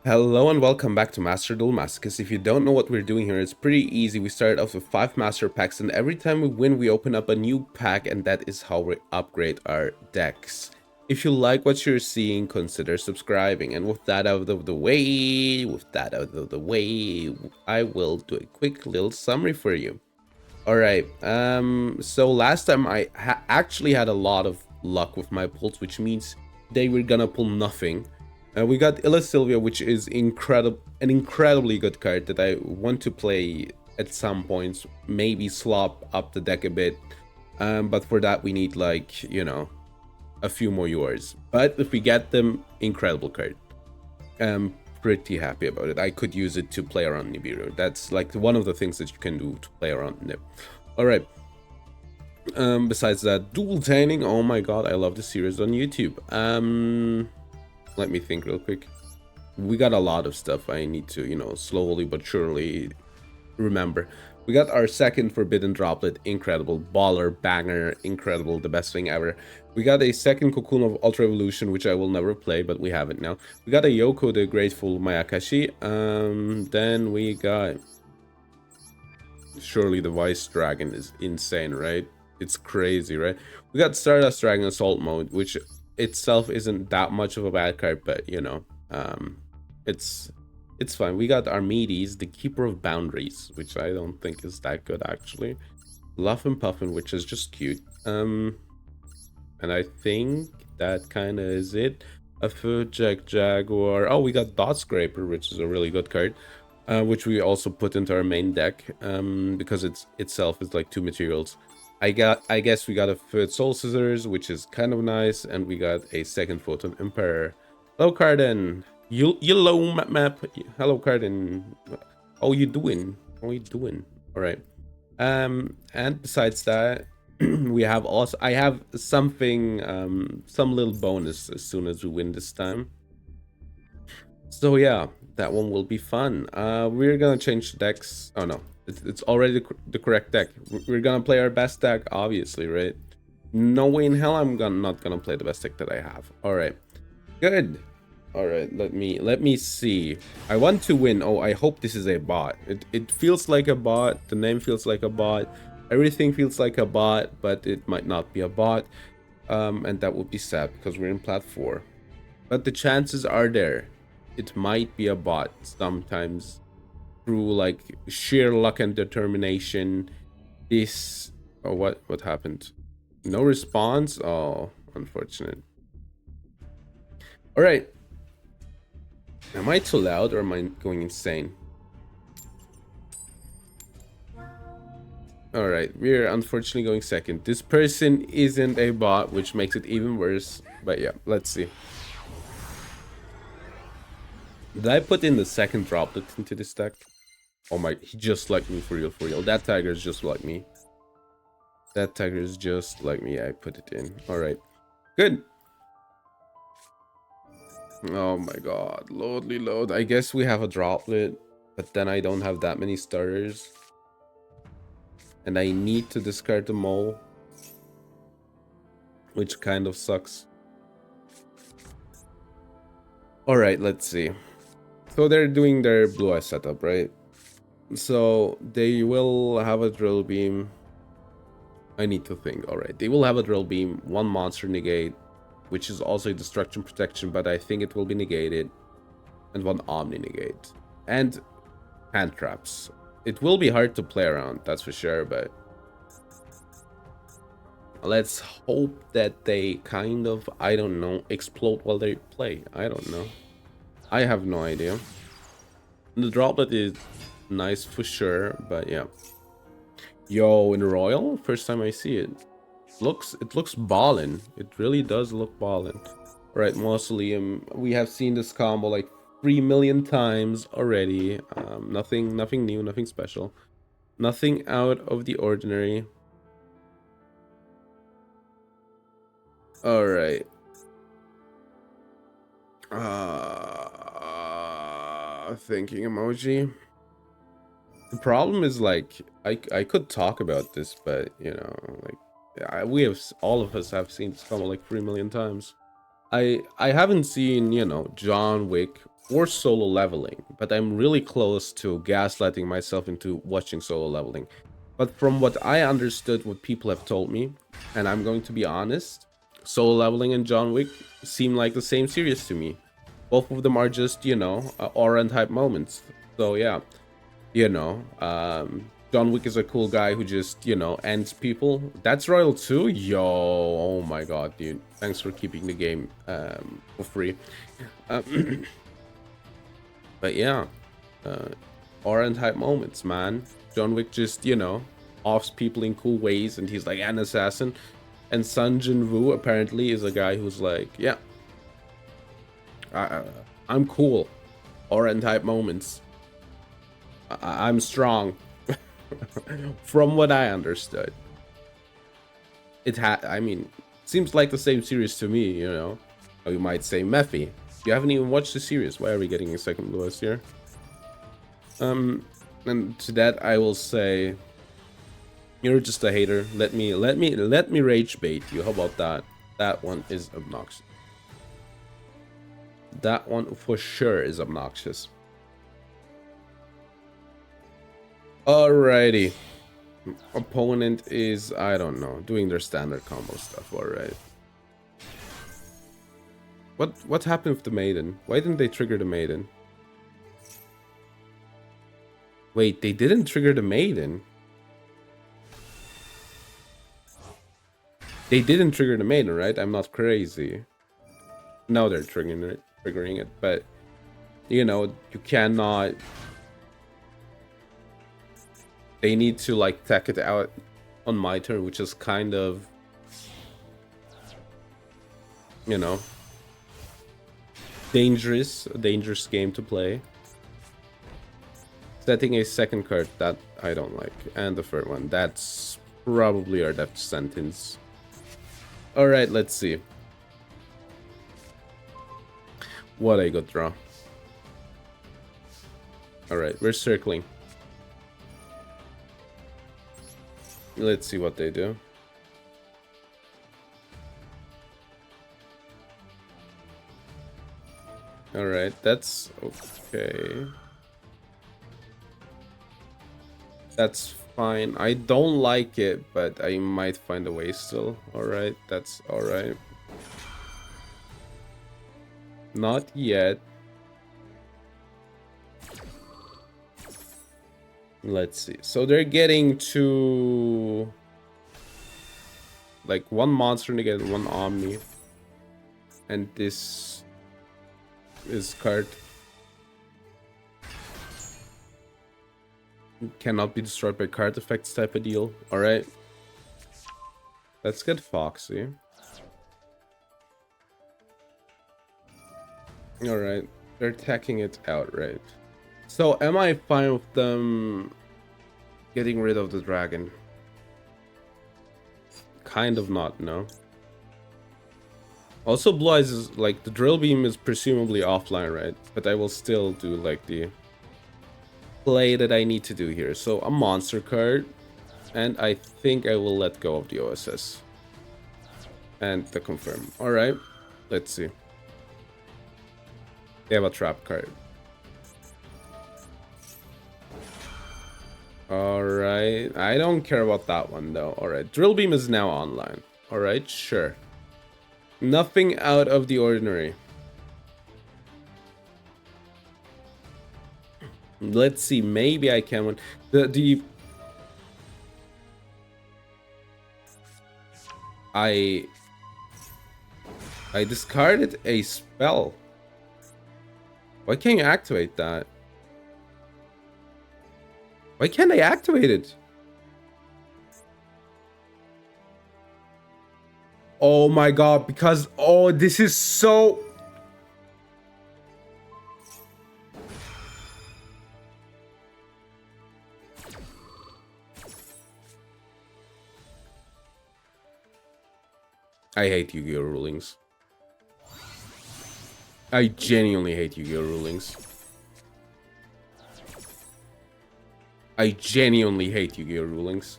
Hello and welcome back to Master Duel Masochist. If you don't know what we're doing here, it's pretty easy. We start off with 5 master packs, and every time we win, we open up a new pack, and that is how we upgrade our decks. If you like what you're seeing, consider subscribing. And with that out of the way, I will do a quick little summary for you. Alright, so last time I actually had a lot of luck with my pulls, which means they were gonna pull nothing. We got Illa Sylvia, which is an incredibly good card that I want to play at some points, maybe swap up the deck a bit. But for that we need, like, a few more yours. But if we get them, incredible card. I'm pretty happy about it. I could use it to play around Nibiru. That's like one of the things that you can do to play around Nib. Alright. Besides that, Duel Tanning. Oh my god, I love the series on YouTube. Let me think real quick. We got a lot of stuff I need to, slowly but surely remember. We got our second Forbidden Droplet, incredible. Baller, banger, incredible, the best thing ever. We got a second Cocoon of Ultra Evolution, which I will never play, but we have it now. We got a Yoko, the Grateful Mayakashi. Then we got... Surely the Vice Dragon is insane, right? It's crazy, right? We got Stardust Dragon Assault Mode, which itself isn't that much of a bad card, but it's fine. We got Armides, the Keeper of Boundaries, which I don't think is that good actually. Luff and Puffin, which is just cute. And I think that kind of is it. A Jack Jaguar. Oh, we got Dot Scraper, which is a really good card, which we also put into our main deck because itself is like 2 materials. I guess we got a third Soul Scissors, which is kind of nice, and we got a second Photon Emperor. Hello, Carden. Yellow map. Hello, Carden. How you doing? How you doing? All right. And besides that, I have something, some little bonus as soon as we win this time. So yeah, that one will be fun. We're gonna change decks. Oh no, it's already the correct deck. We're gonna play our best deck, obviously, right? No way in hell not gonna play the best deck that I have. All right, good. All right, let me see. I want to win. Oh, I hope this is a bot. It feels like a bot. The name feels like a bot. Everything feels like a bot, but it might not be a bot. And that would be sad because we're in plat 4. But the chances are there. It might be a bot sometimes through like sheer luck and determination. This... Oh, what happened? No response? Oh, unfortunate. All right. Am I too loud or am I going insane? All right, we're unfortunately going second. This person isn't a bot, which makes it even worse. But yeah, let's see. Did I put in the second droplet into this deck? Oh my, he just like me, for real, for real. That tiger is just like me. That tiger is just like me. I put it in. All right, good. Oh my god, load. I guess we have a droplet, but then I don't have that many starters. And I need to discard them all, which kind of sucks. All right, let's see. So they're doing their blue eye setup, right? So they will have a drill beam. I need to think. All right, they will have a drill beam, 1 monster negate, which is also a destruction protection, but I think it will be negated, and 1 omni negate, and hand traps. It will be hard to play around, that's for sure, but let's hope that they kind of, I don't know, explode while they play. I don't know. I have no idea. The droplet is nice for sure, but yeah. Yo, in Royal, first time I see it. It looks ballin'. It really does look ballin'. Right, Mausoleum. We have seen this combo like 3 million times already. Nothing new, nothing special. Nothing out of the ordinary. All right. Thinking emoji. The problem is, like, I could talk about this, but like, we have, all of us have seen this combo like 3 million times. I haven't seen, John Wick or solo leveling, but I'm really close to gaslighting myself into watching solo leveling. But from what I understood, what people have told me, and I'm going to be honest, solo leveling and John Wick seem like the same series to me. Both of them are just, you know, aura and hype moments. So yeah, you know, John Wick is a cool guy who just, you know, ends people. That's Royal too? Yo, oh my god, dude. Thanks for keeping the game for free. But yeah, aura and hype moments, man. John Wick just, you know, offs people in cool ways, and he's like an assassin. And Sun Jin Woo apparently is a guy who's like, yeah, I'm cool. Aura and hype moments. I'm strong. From what I understood, I mean, seems like the same series to me, you know. Or you might say Mephi. You haven't even watched the series. Why are we getting a second Lewis here? And to that I will say, you're just a hater. Let me rage bait you. How about that? That one is obnoxious. That one for sure is obnoxious. Alrighty. Opponent is, I don't know, doing their standard combo stuff. Alright. What happened with the maiden? Why didn't they trigger the maiden? Wait, they didn't trigger the maiden. They didn't trigger the maiden, right? I'm not crazy. No, they're triggering it, but you know, you cannot. They need to like tech it out on my turn, which is kind of, you know, a dangerous game to play. Setting a second card, that I don't like. And the third one, that's probably our death sentence. Alright, let's see. What a good draw. Alright, we're circling. Let's see what they do. Alright, that's okay. That's fine. I don't like it, but I might find a way still. Alright, that's alright. Not yet. Let's see. So they're getting to like one monster to get one Omni. And this is card cannot be destroyed by card effects type of deal. Alright. Let's get Foxy. Alright. They're attacking it outright. So am I fine with them getting rid of the dragon? Kind of not, no. Also, Blue Eyes is like, the drill beam is presumably offline, right? But I will still do like the play that I need to do here. So a monster card, and I think I will let go of the OSS and the confirm. Alright, let's see. They have a trap card. Alright, I don't care about that one though. Alright, drill beam is now online. Alright, sure. Nothing out of the ordinary. Let's see, maybe I can win. I discarded a spell. Why can't you activate that? Why can't I activate it? Oh my god, because, oh, this is so... I hate Yu-Gi-Oh! Rulings. I genuinely hate Yu-Gi-Oh! Rulings. I genuinely hate Yu-Gi-Oh! Rulings.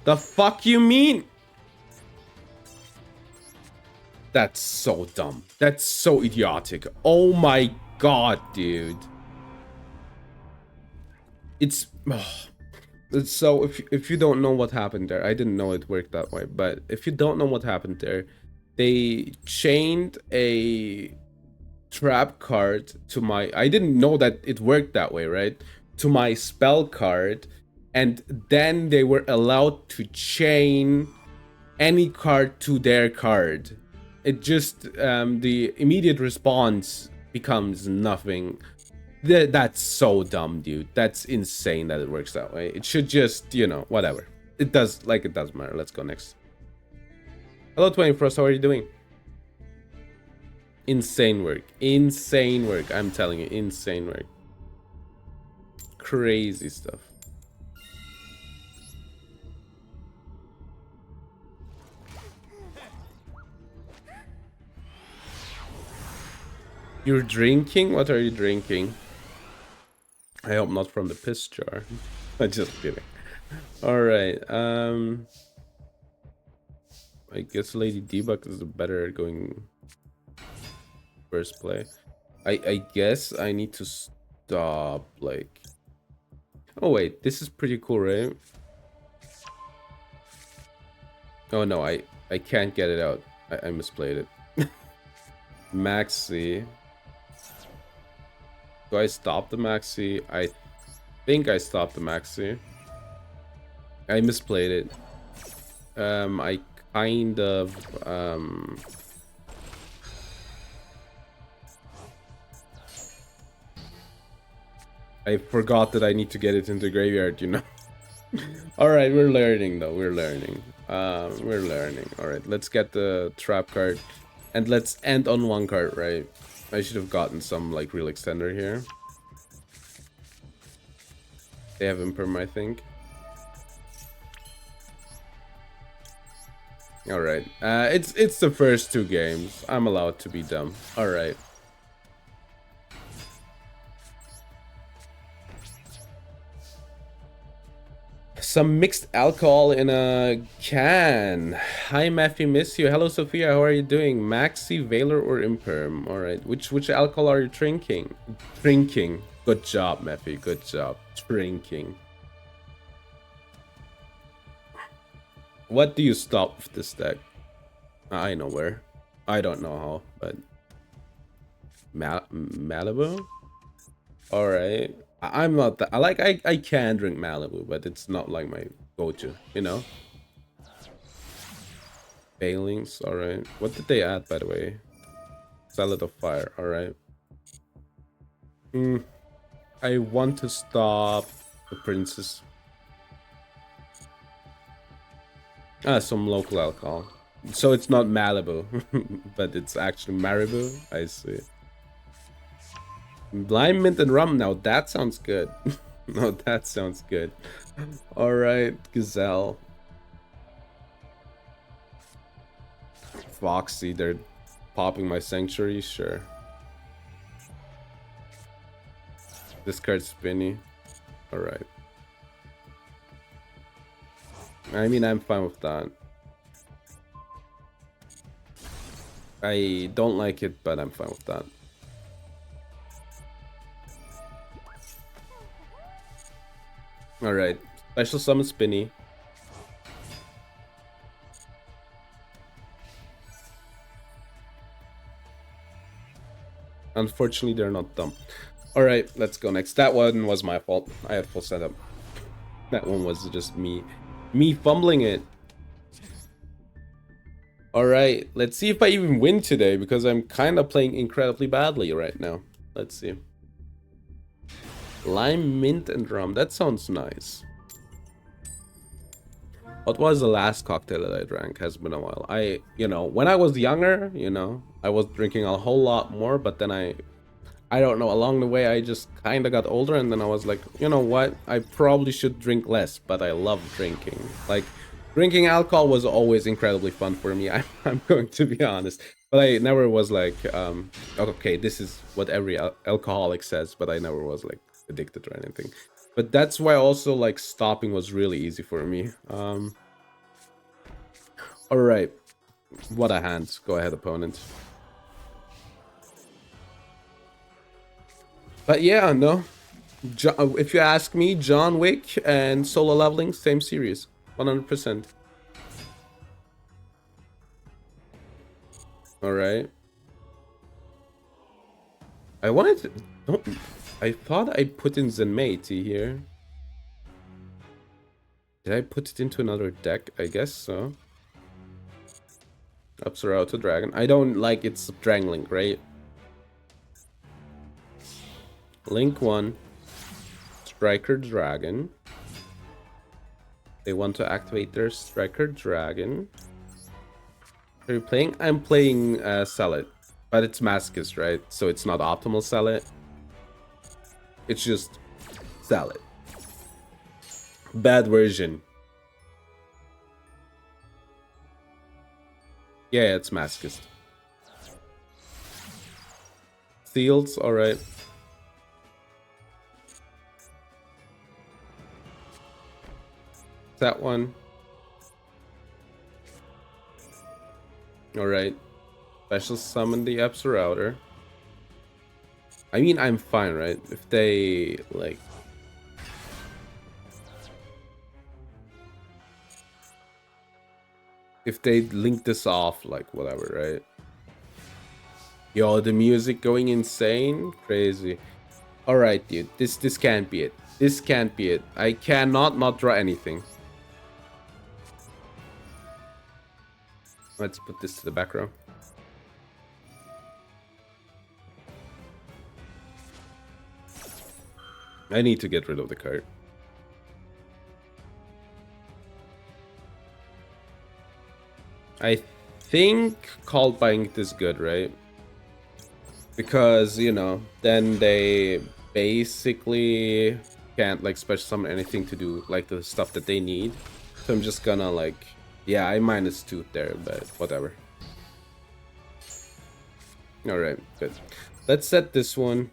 The fuck you mean? That's so dumb. That's so idiotic. Oh my god, dude. It's... So if you don't know what happened there, I didn't know it worked that way, but if you don't know what happened there, they chained a trap card to my... I didn't know that it worked that way, right? To my spell card, and then they were allowed to chain any card to their card. It just the immediate response becomes nothing. That's so dumb, dude. That's insane that it works that way. It should just, you know, whatever. It does, like, it doesn't matter. Let's go next. Hello, 21st. How are you doing? Insane work. Insane work. I'm telling you, insane work. Crazy stuff. You're drinking? What are you drinking? I hope not from the piss jar. I'm just kidding. Alright, I guess Lady Debug is the better going first play. I guess I need to stop, like... Oh wait, this is pretty cool, right? Oh no, I can't get it out. I misplayed it. Maxi. Do I stop the Maxi? I think I stopped the Maxi. I misplayed it. I kind of I forgot that I need to get it into the graveyard, you know. Alright, we're learning though, we're learning. We're learning. Alright, let's get the trap card. And let's end on one card, right? I should have gotten some, like, real extender here. They have Imperm, I think. Alright. It's the first two games. I'm allowed to be dumb. Alright. Some mixed alcohol in a can. Hi Matthew, miss you. Hello Sophia, how are you doing? Maxi, Valor, or Imperm? Alright, which alcohol are you drinking? Drinking. Good job, Matthew, good job. Drinking. What do you stop with this deck? I know where. I don't know how, but... Malibu? Alright. I'm not that... I can drink Malibu, but it's not like my go-to, you know? Failings, alright. What did they add, by the way? Salad of Fire, alright. I want to stop the Princess. Some local alcohol. So it's not Malibu, but it's actually Maribu. I see. Lime, mint, and rum. Now that sounds good. No, that sounds good. Alright, Gazelle. Foxy, they're popping my Sanctuary, sure. Discard Spinny. Alright. I mean, I'm fine with that. I don't like it, but I'm fine with that. Alright, special summon Spinny. Unfortunately, they're not dumb. Alright, let's go next. That one was my fault. I had full setup. That one was just me fumbling it. Alright, let's see if I even win today, because I'm kind of playing incredibly badly right now. Let's see. Lime, mint, and rum. That sounds nice. What was the last cocktail that I drank? Has been a while. You know, when I was younger, you know, I was drinking a whole lot more, but then I don't know, along the way I just kind of got older, and then I was like, you know what? I probably should drink less, but I love drinking. Like, drinking alcohol was always incredibly fun for me. I'm going to be honest. But I never was like, okay, this is what every alcoholic says, but I never was like addicted or anything. But that's why also like stopping was really easy for me. All right, What a hand. Go ahead, opponent. But yeah, no. If you ask me, John Wick and solo leveling, same series. 100%. Alright. I wanted to... Don't... I thought I put in Zenmaity here. Did I put it into another deck? I guess so. Upsara to Dragon. I don't like its Drangling, right? Link 1. Striker Dragon. They want to activate their Striker Dragon. Are you playing? I'm playing Sell It. But it's Masochist, right? So it's not optimal Sell It. It's just Sell It. Bad version. Yeah, it's Masochist. Seals, alright. That one. Alright. Special summon the Router. I mean, I'm fine, right? If they, like... If they link this off, like, whatever, right? Yo, the music going insane? Crazy. Alright, dude. This can't be it. This can't be it. I cannot not draw anything. Let's put this to the back row. I need to get rid of the card. I think Called by Ink is good, right? Because, you know, then they basically can't, like, special summon anything to do, like, the stuff that they need. So I'm just gonna, like... Yeah, I -2 there, but whatever. Alright, good. Let's set this one.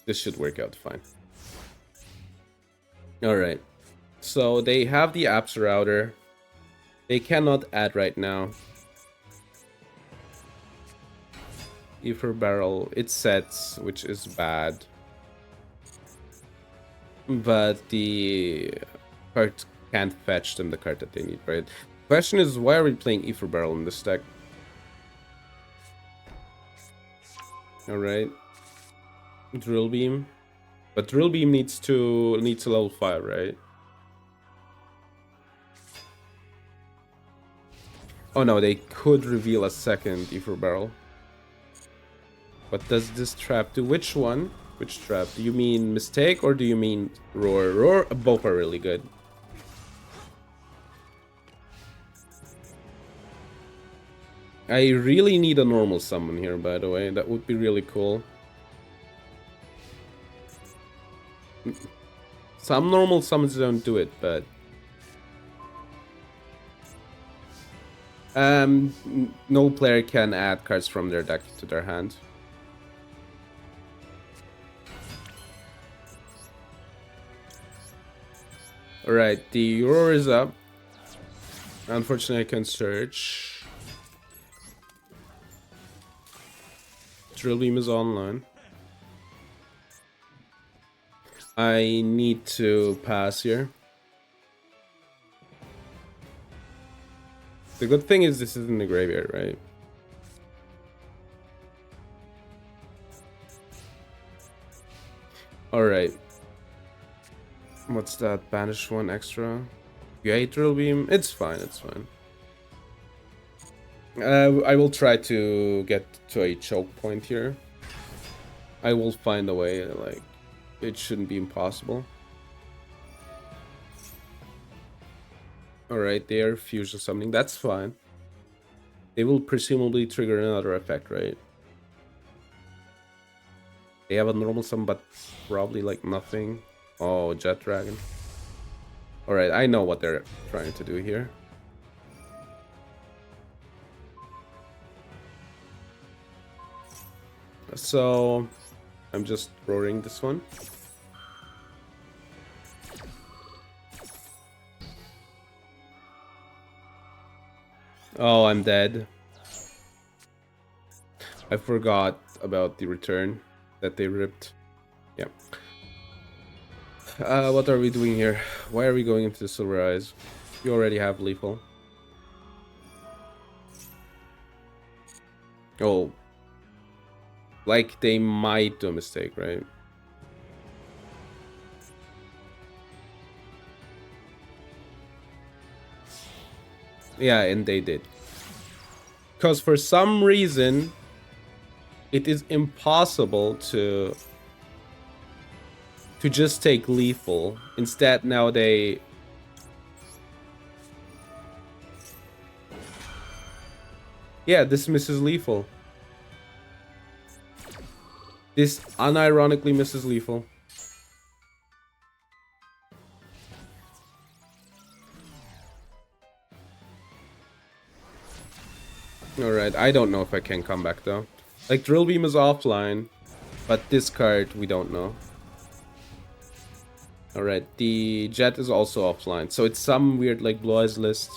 This should work out fine. Alright. So they have the apps router. They cannot add right now. Ether Barrel, it sets, which is bad. But the card can't fetch them the card that they need, right? The question is, why are we playing Ether Barrel in this deck? Alright. Drill Beam. But Drill Beam needs to level 5, right? Oh no, they could reveal a second Ether Barrel. What does this trap do? Which one? Which trap? Do you mean Mistake or do you mean Roar? Roar, both are really good. I really need a normal summon here, by the way. That would be really cool. Some normal summons don't do it, but... no player can add cards from their deck to their hand. Alright, the roar is up. Unfortunately, I can't search. Drill Beam is online. I need to pass here. The good thing is this is in the graveyard, right? Alright. What's that? Banish 1 extra. You hate Drill Beam? It's fine, it's fine. I will try to get to a choke point here. I will find a way, like, it shouldn't be impossible. Alright, they are fusion summoning, that's fine. They will presumably trigger another effect, right? They have a normal summon, but probably like nothing. Oh, Jet Dragon. Alright, I know what they're trying to do here. So, I'm just roaring this one. Oh, I'm dead. I forgot about the return that they ripped. Yeah. What are we doing here? Why are we going into the Silver Eyes? You already have lethal. Oh. Like they might do a mistake, right? Yeah, and they did. Because for some reason, it is impossible to just take lethal. Instead, now they... Yeah, this misses lethal. This unironically misses lethal. Alright, I don't know if I can come back though. Like, Drill Beam is offline, but this card, we don't know. Alright, the Jet is also offline, so it's some weird, like, Blue Eyes list.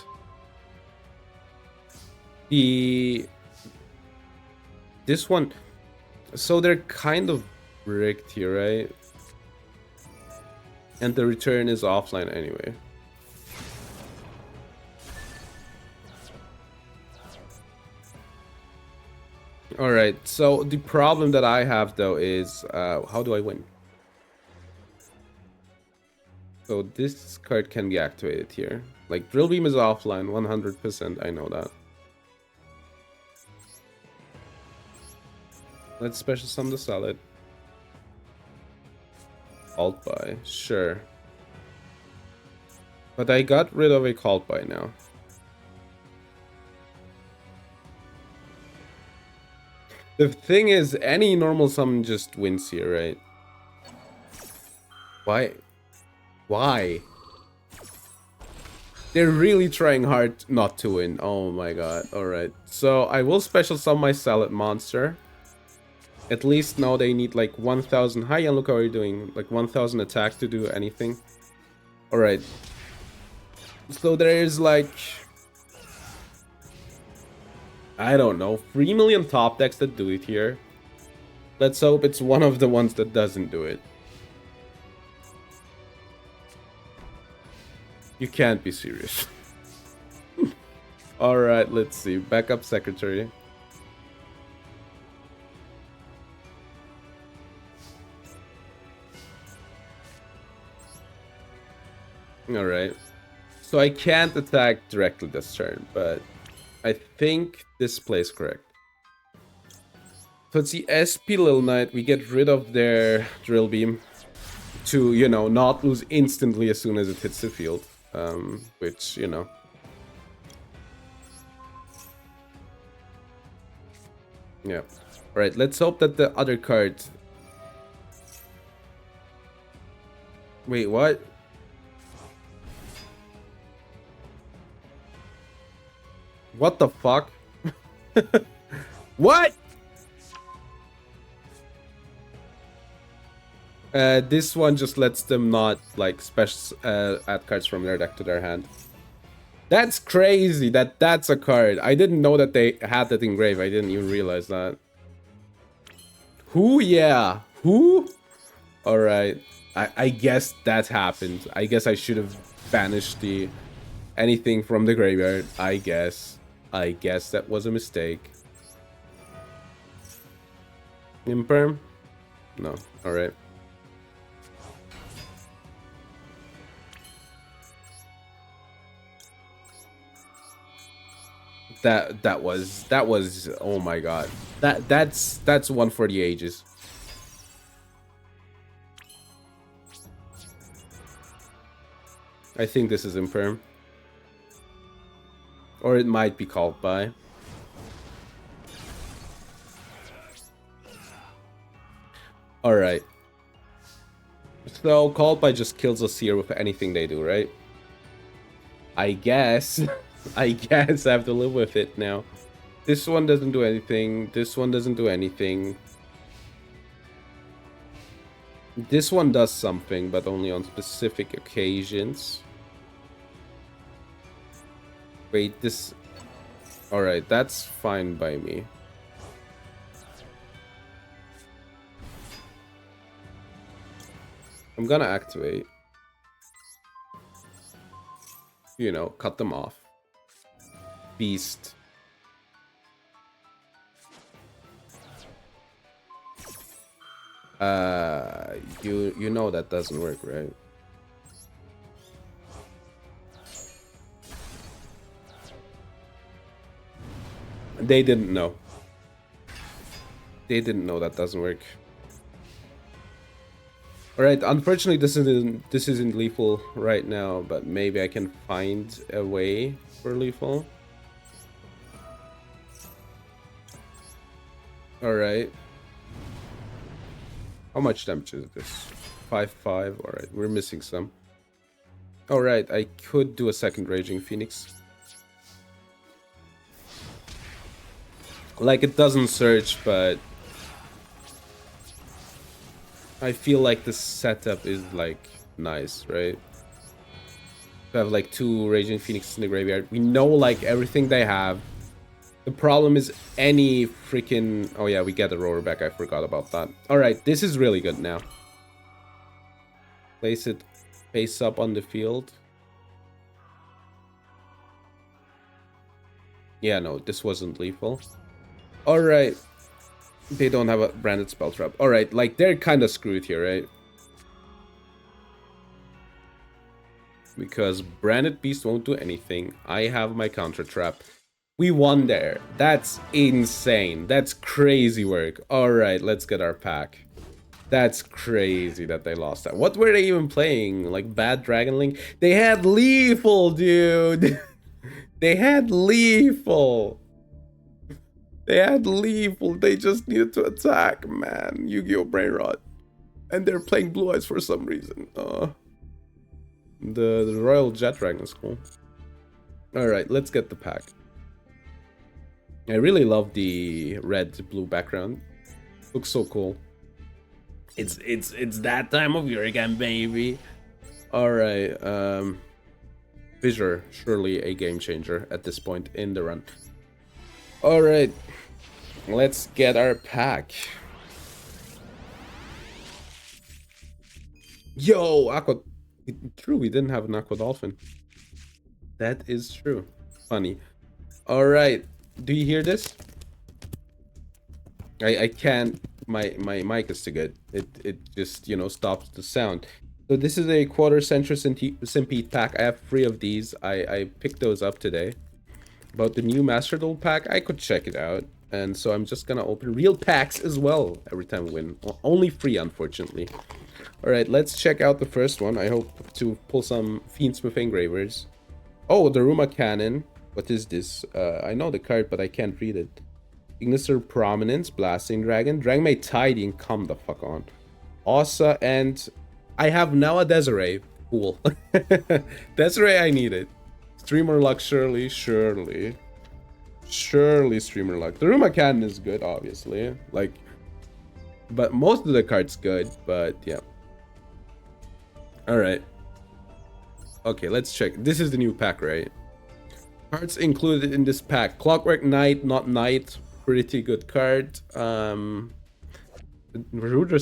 This one... So they're kind of rigged here, right? And the return is offline anyway. Alright, so the problem that I have though is, how do I win? So this card can be activated here. Like, Drill Beam is offline, 100%, I know that. Let's special summon the Salad. Cult Buy, sure. But I got rid of a Cult Buy now. The thing is, any normal summon just wins here, right? Why? Why? They're really trying hard not to win. Oh my god. Alright. So I will special summon my Salad Monster. At least now they need like 1000. Hi, and look how you're doing. Like 1000 attack to do anything. Alright. So there is like... I don't know. 3 million top decks that do it here. Let's hope it's one of the ones that doesn't do it. You can't be serious. Alright, let's see. Backup Secretary. Alright. So I can't attack directly this turn, but I think this plays correct. So it's the SP Lil Knight. We get rid of their Drill Beam to, you know, not lose instantly as soon as it hits the field. Which, you know. Yeah. Alright, let's hope that the other card... Wait, what? What the fuck? What? This one just lets them not, like, special add cards from their deck to their hand. That's crazy that that's a card. I didn't know that they had that engraved. I didn't even realize that. Who? Yeah. Who? Alright. I guess that happened. I guess I should have banished the anything from the graveyard. I guess that was a mistake. Imperm? No. Alright. That was oh my god. That's one for the ages. I think this is Imperm. Or it might be called by. Alright. So called by just kills us here with anything they do, right? I guess. I guess I have to live with it now. This one doesn't do anything. This one doesn't do anything. This one does something, but only on specific occasions. Wait, this... Alright, that's fine by me. I'm gonna activate. You know, cut them off. Beast. You know that doesn't work, right? They didn't know. They didn't know that doesn't work. Alright, unfortunately this isn't lethal right now, but maybe I can find a way for lethal. Alright. How much damage is this? 5-5. Alright, we're missing some. Alright, I could do a second Raging Phoenix. Like, it doesn't search, but I feel like the setup is, like, nice, right? To have, like, 2 Raging Phoenixes in the graveyard. We know, like, everything they have. The problem is any freaking... Oh, yeah, we get the roller back. I forgot about that. Alright, this is really good now. Place it face up on the field. Yeah, no, this wasn't lethal. Alright. They don't have a branded spell trap. Alright, like, they're kind of screwed here, right? Because branded beast won't do anything. I have my counter trap. We won there. That's insane. That's crazy work. Alright, let's get our pack. That's crazy that they lost that. What were they even playing? Like, bad Dragon Link? They had lethal, dude! They had lethal! They had lethal. They just needed to attack, man. Yu-Gi-Oh! Brain Rot. And they're playing Blue Eyes for some reason. The Royal Jet Dragon is cool. Alright, let's get the pack. I really love the red-blue background. Looks so cool. It's that time of year again, baby. Alright, Fissure, surely a game changer at this point in the run. Alright, let's get our pack. Yo, Aqua... True, we didn't have an Aqua Dolphin. That is true. Funny. Alright, do you hear this? I can't... My mic is too good. It just, you know, stops the sound. So this is a quarter century Simpede pack. I have 3 of these. I picked those up today. About the new Master Duel pack, I could check it out. And so I'm just gonna open real packs as well every time we win. Only 3, unfortunately. Alright, let's check out the first one. I hope to pull some Fiendsmith Engravers. Oh, the Ruma Cannon. What is this? I know the card, but I can't read it. Ignister Prominence, Blasting Dragon, Dragmate Tidy, and come the fuck on. Ossa, and I have now a Desiree. Cool. Desiree, I need it. Streamer Luck, surely. Surely Streamer Luck. The Ruma Cannon is good, obviously. Like, but most of the cards good, but yeah. Alright. Okay, let's check. This is the new pack, right? Cards included in this pack. Clockwork Knight, not Knight. Pretty good card. Rudras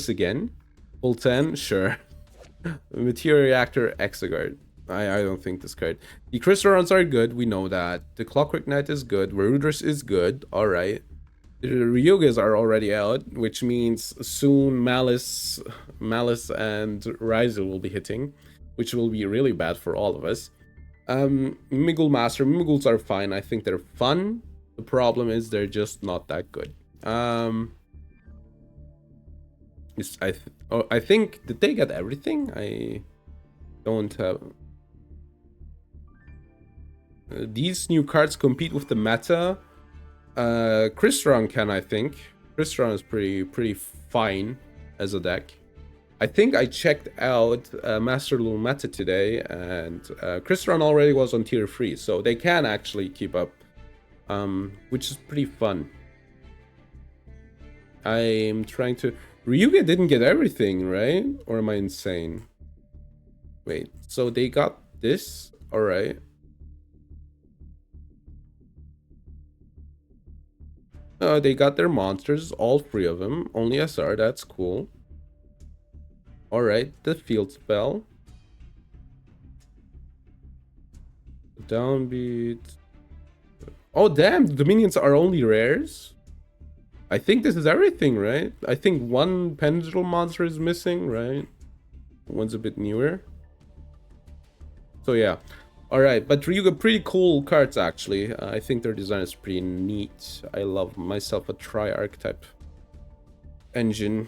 again. Full 10, sure. Material Reactor, Exegard. I don't think this card. The Crystalrons are good, we know that. The Clockwork Knight is good. Rudras is good, alright. The Ryugas are already out, which means soon Malice and Ryzel will be hitting, which will be really bad for all of us. Mimigul Master. Mimiguls are fine. I think they're fun. The problem is they're just not that good. I think, did they get everything? I don't have... these new cards compete with the meta. Crystron can, I think. Crystron is pretty fine as a deck. I think I checked out Master Duel meta today, and Crystron already was on tier 3, so they can actually keep up, which is pretty fun. I'm trying to... Ryuga didn't get everything, right? Or am I insane? Wait, so they got this? Alright. They got their monsters, all 3 of them. Only SR, that's cool. Alright, the field spell. Downbeat. Oh, damn, the minions are only rares? I think this is everything, right? I think one Pendulum monster is missing, right? One's a bit newer. So yeah. Alright, but Ryuga, pretty cool cards actually. I think their design is pretty neat. I love myself a tri-archetype engine.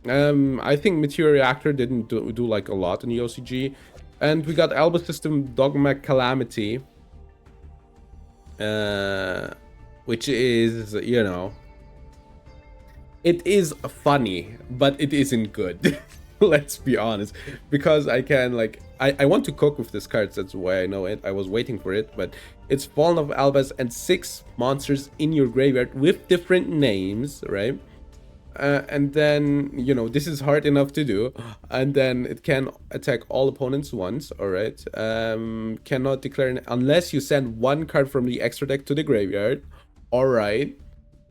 I think Meteor Reactor didn't do like a lot in the OCG. And we got Alba System Dogma Calamity. Which is, you know, it is funny, but it isn't good. Let's be honest, because I can like I want to cook with this card. That's why I know it. I was waiting for it, but it's Fallen of Albas and 6 monsters in your graveyard with different names, right? And then, you know, this is hard enough to do, and then it can attack all opponents once. All right, cannot declare unless you send 1 card from the extra deck to the graveyard. All right,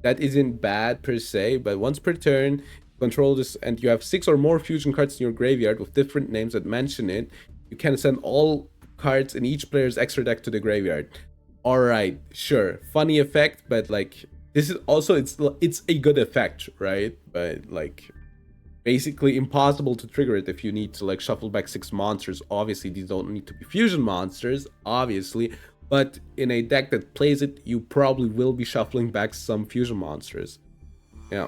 that isn't bad per se, but once per turn, control this, and you have 6 or more fusion cards in your graveyard with different names that mention it. You can send all cards in each player's extra deck to the graveyard. All right, sure, funny effect, but like this is also it's a good effect, right? But like basically impossible to trigger it if you need to like shuffle back 6 monsters. Obviously, these don't need to be fusion monsters, obviously. But in a deck that plays it, you probably will be shuffling back some fusion monsters. Yeah.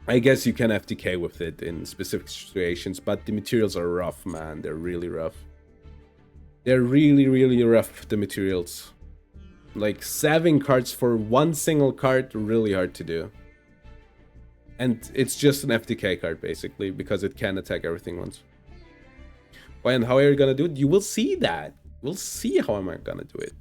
I guess you can FTK with it in specific situations, but the materials are rough, man. They're really rough. They're really, really rough, the materials. Like 7 cards for 1 single card, really hard to do. And it's just an FTK card, basically, because it can attack everything once. Why and how are you gonna do it? You will see that. We'll see how am I gonna do it.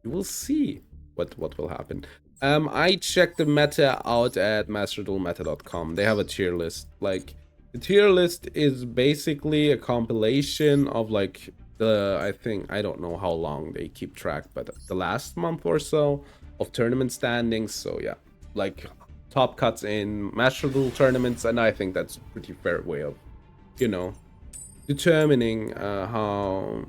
You will see what will happen. I checked the meta out at masterduelmeta.com. They have a tier list. Like, the tier list is basically a compilation of like I think, I don't know how long they keep track, but the last month or so of tournament standings. So yeah, like top cuts in Master Duel tournaments, and I think that's a pretty fair way of, you know, determining how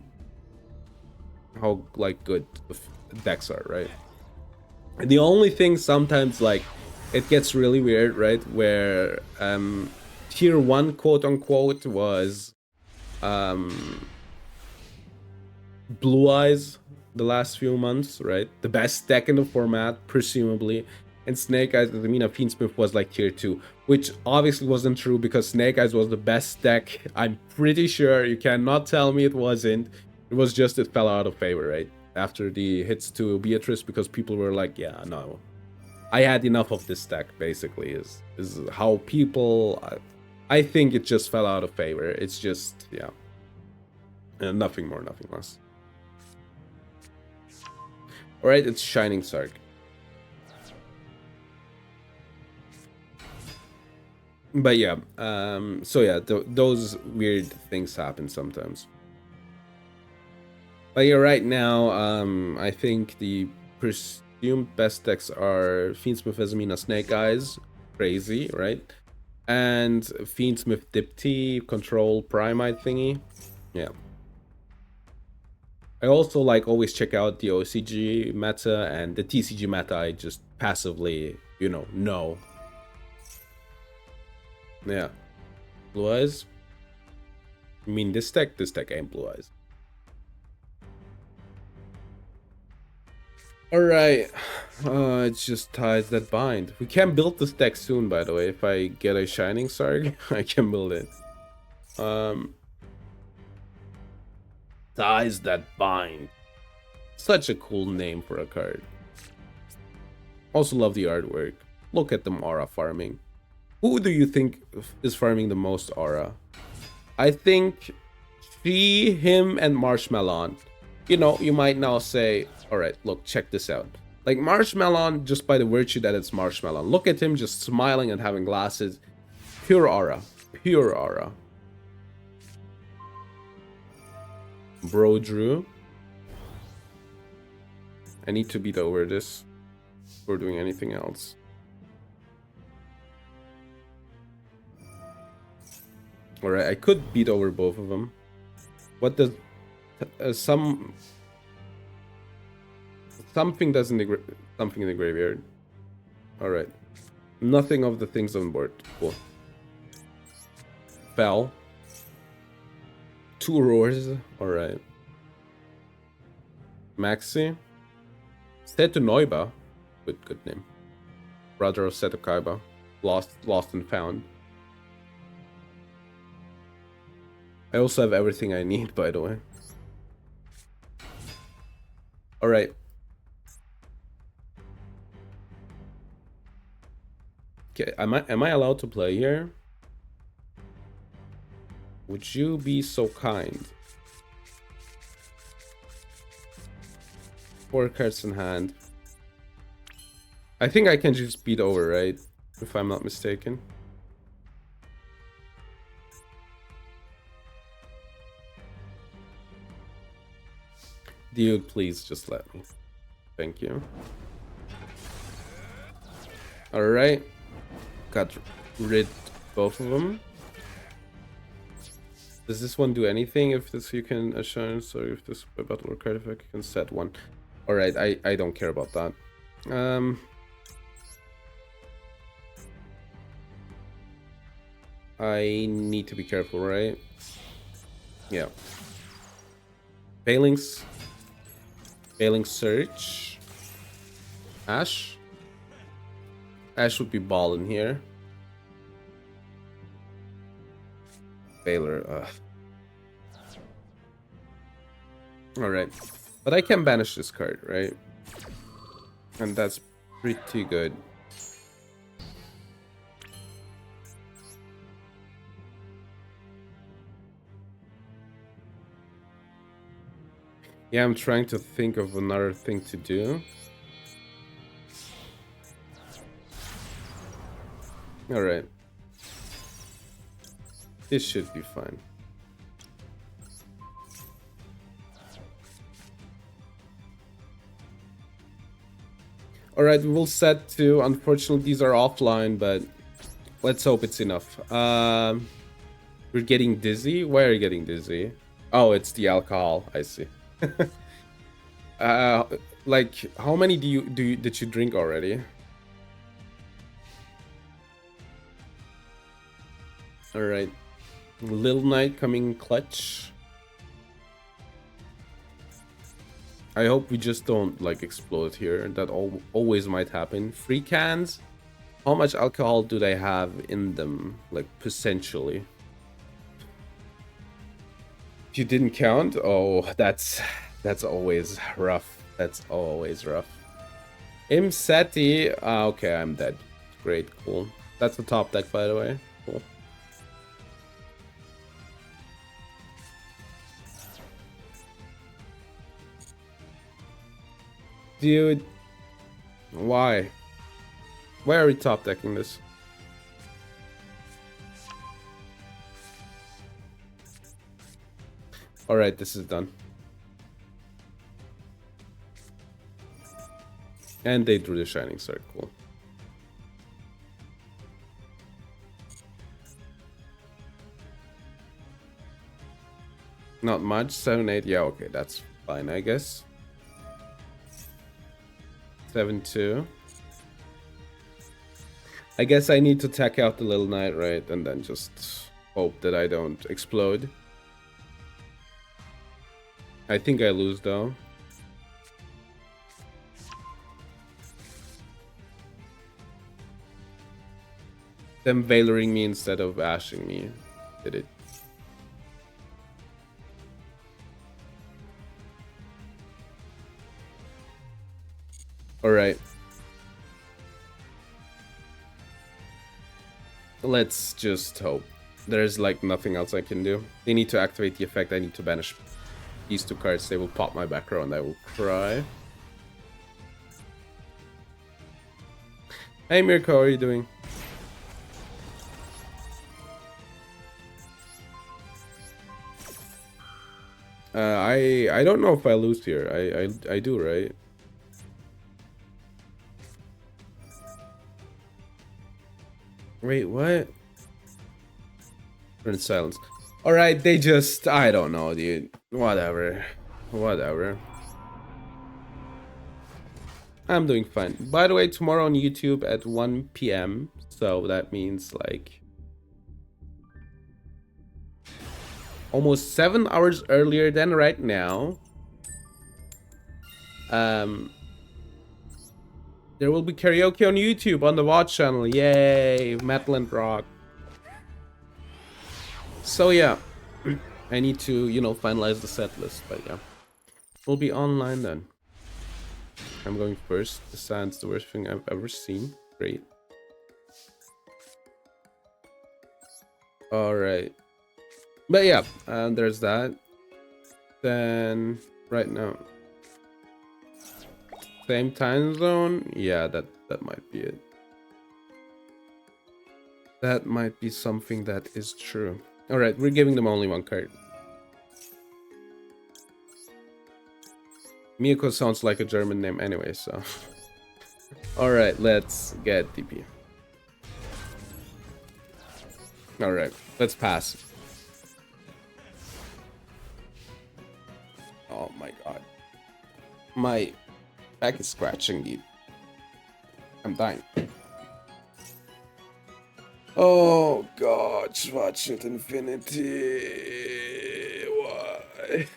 like good the decks are, right? And the only thing sometimes like it gets really weird, right? Where tier 1 quote unquote was Blue Eyes the last few months, right? The best deck in the format, presumably. And Snake Eyes, I mean, Fiendsmith was like tier 2, which obviously wasn't true because Snake Eyes was the best deck. I'm pretty sure. You cannot tell me it wasn't. It was just it fell out of favor, right? After the hits to Beatrice, because people were like, yeah, no. I had enough of this deck, basically, is how people... I think it just fell out of favor. It's just, yeah. Nothing more, nothing less. Alright, it's Shining Sark. But yeah, so yeah, those weird things happen sometimes. But yeah, right now, I think the presumed best decks are Fiendsmith, Azamina, Snake Eyes, crazy, right? And Fiendsmith, Dip T, Control, Primite thingy, yeah. I also like always check out the OCG meta and the TCG meta. I just passively, you know. Yeah. Blue Eyes? I mean, this deck ain't Blue Eyes. Alright. It's just ties that bind. We can build this deck soon, by the way. If I get a Shining Sarg, I can build it. Ties that bind. Such a cool name for a card. Also love the artwork. Look at them aura farming. Who do you think is farming the most aura? I think she, him, and Marshmallow. You know, you might now say, alright, look, check this out. Like Marshmallow, just by the virtue that it's Marshmallow. Look at him just smiling and having glasses. Pure aura. Pure aura. Bro Drew. I need to beat over this. or doing anything else. Alright, I could beat over both of them. What does... something does in the something in the graveyard. Alright. Nothing of the things on board. Cool. Fell. 2 roars. Alright. Maxi. Seto Noiba. Good name. Brother of Seto Kaiba. Lost and found. I also have everything I need, by the way. Alright. Okay, am I allowed to play here? Would you be so kind? 4 cards in hand. I think I can just beat over, right? If I'm not mistaken. Dude, please just let me. Thank you. Alright. Got rid both of them. Does this one do anything if this you can assurance, or if this battle or card effect you can set one? Alright, I don't care about that. I need to be careful, right? Yeah. Failing Search. Ash. Ash would be balling here. Baylor. Alright. But I can banish this card, right? And that's pretty good. Yeah, I'm trying to think of another thing to do. Alright. This should be fine. Alright, we will set to... Unfortunately, these are offline, but let's hope it's enough. We're getting dizzy? Why are you getting dizzy? Oh, it's the alcohol. I see. Like, how many did you drink already? Alright. Little Knight coming clutch. I hope we just don't, like, explode here. That always might happen. 3 cans? How much alcohol do they have in them? Like, potentially. If you didn't count? Oh, that's always rough. That's always rough. Imseti. Okay, I'm dead. Great, cool. That's the top deck, by the way. Cool. Dude. Why? Why are we top decking this? Alright, this is done. And they drew the Shining Star, cool. Not much, 7-8, yeah, okay, that's fine, I guess. 7-2. I guess I need to tack out the Little Knight, right? And then just hope that I don't explode. I think I lose, though. Them Valoring me instead of ashing me. Did it. Alright. Let's just hope. There's like nothing else I can do. They need to activate the effect. I need to banish these 2 cards. They will pop my back row and I will cry. Hey Mirko, how are you doing? I don't know if I lose here. I do, right? Wait, what? We're in silence. Alright, they just... I don't know, dude. Whatever. Whatever. I'm doing fine. By the way, tomorrow on YouTube at 1 p.m. So that means like... almost 7 hours earlier than right now. There will be karaoke on YouTube on the Watch channel. Yay, Metal and Rock. So yeah, I need to, you know, finalize the set list, but yeah. We'll be online then. I'm going first. The sand's the worst thing I've ever seen. Great. Alright. But yeah, there's that. Then, right now. Same time zone? Yeah, that might be it. That might be something that is true. Alright, we're giving them only one card. Miyako sounds like a German name anyway, so... Alright, let's get DP. Alright, let's pass. Oh my god. My back is scratching, dude. I'm dying. Oh god, watch it infinity. Why?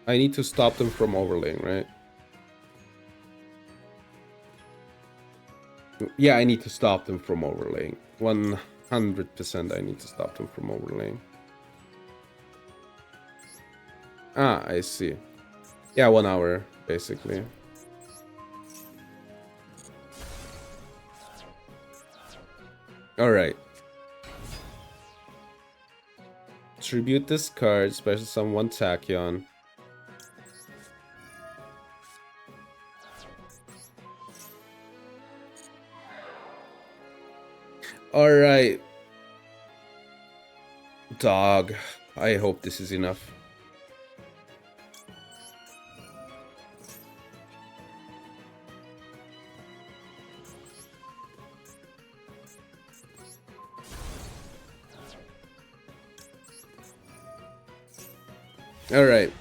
I need to stop them from overlaying, right? Yeah, I need to stop them from overlaying. 100% I need to stop them from overlaying. Ah, I see. Yeah, 1 hour, basically. Alright. Tribute this card, special summon 1 Tachyon. Alright. Dog. I hope this is enough. Alright.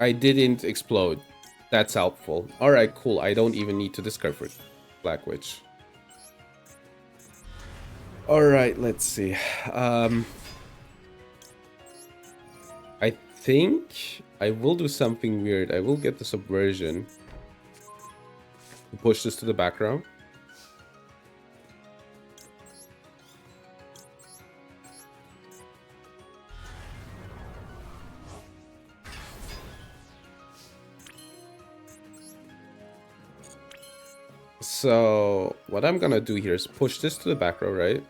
I didn't explode. That's helpful. Alright, cool. I don't even need to discard for Black Witch. Alright, let's see. I think I will do something weird. I will get the Subversion. Push this to the background. So what I'm gonna do here is push this to the back row, right?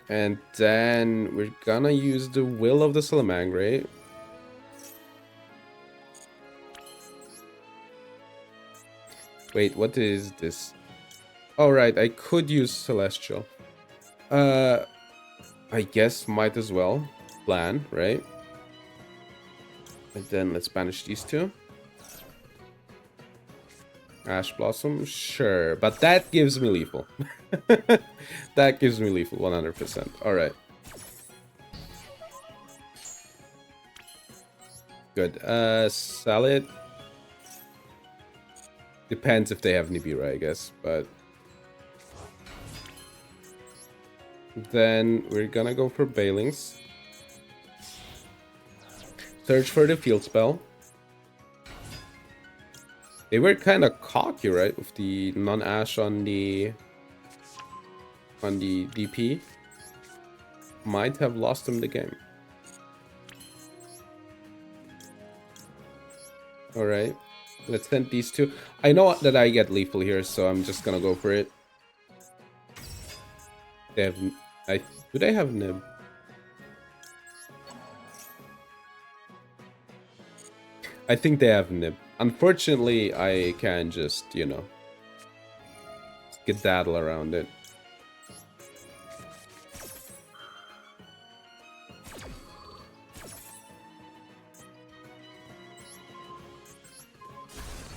And then we're gonna use the Will of the Salamangre. Wait, what is this? Oh, right, I could use Celestial. I guess might as well plan, right? And then let's banish these two. Ash Blossom, sure. But that gives me lethal. That gives me lethal, 100%. Alright. Good. Sell it. Depends if they have Nibiru, I guess. But... then we're gonna go for Bailings. Search for the field spell. They were kind of cocky, right? With the non-ash on the DP. Might have lost them the game. Alright. Let's send these two. I know that I get lethal here, so I'm just gonna go for it. They have... do they have Nib? I think they have Nib. Unfortunately, I can just, you know, skedaddle around it.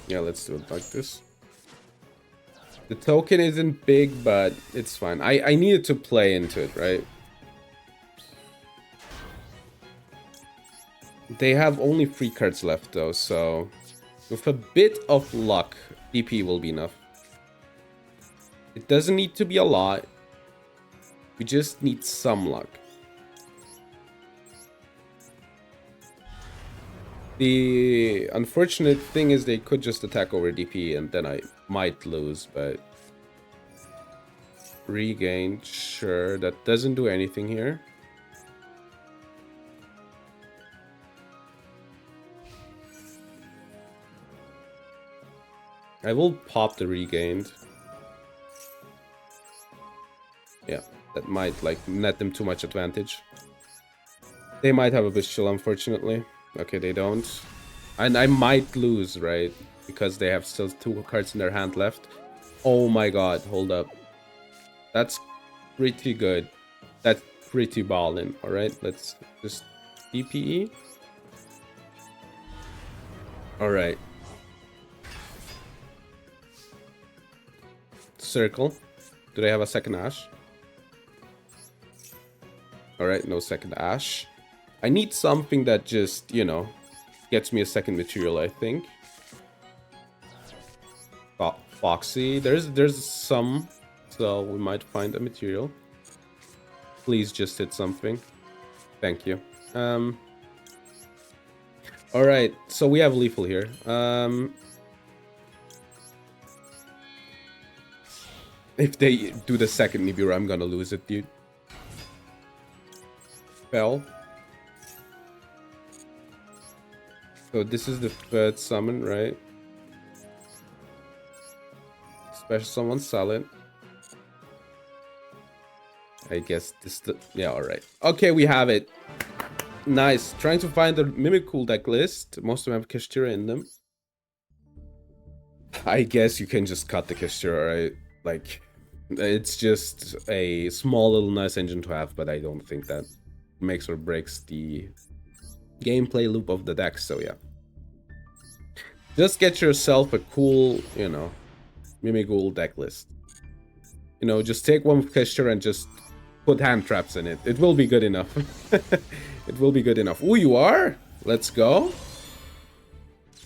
Yeah, let's do it like this. The token isn't big, but it's fine. I needed to play into it, right? They have only 3 cards left, though, so with a bit of luck, DP will be enough. It doesn't need to be a lot. We just need some luck. The unfortunate thing is they could just attack over DP and then I might lose, but... Regain, sure, that doesn't do anything here. I will pop the regained. Yeah, that might like net them too much advantage. They might have a Bestial, unfortunately. Okay, they don't. And I might lose, right? Because they have still 2 cards in their hand left. Oh my god, hold up. That's pretty good. That's pretty ballin'. Alright, let's just DPE. Alright. Circle. Do they have a second Ash? Alright, no second Ash. I need something that just, you know, gets me a second material, I think. Foxy. There's some, so we might find a material. Please just hit something. Thank you. Alright, so we have Lethal here. If they do the second Nibiru, I'm gonna lose it, dude. Fell. So this is the 3rd summon, right? Special summon solid. I guess this... Yeah, alright. Okay, we have it. Nice. Trying to find the Mimicool deck list. Most of them have Kashtira in them. I guess you can just cut the Kashtira, right? Like, it's just a small little nice engine to have, but I don't think that makes or breaks the gameplay loop of the deck, so yeah. Just get yourself a cool, you know, Mimicool deck list. You know, just take one with Kashtira and just put hand traps in it. It will be good enough. It will be good enough. Ooh, you are? Let's go.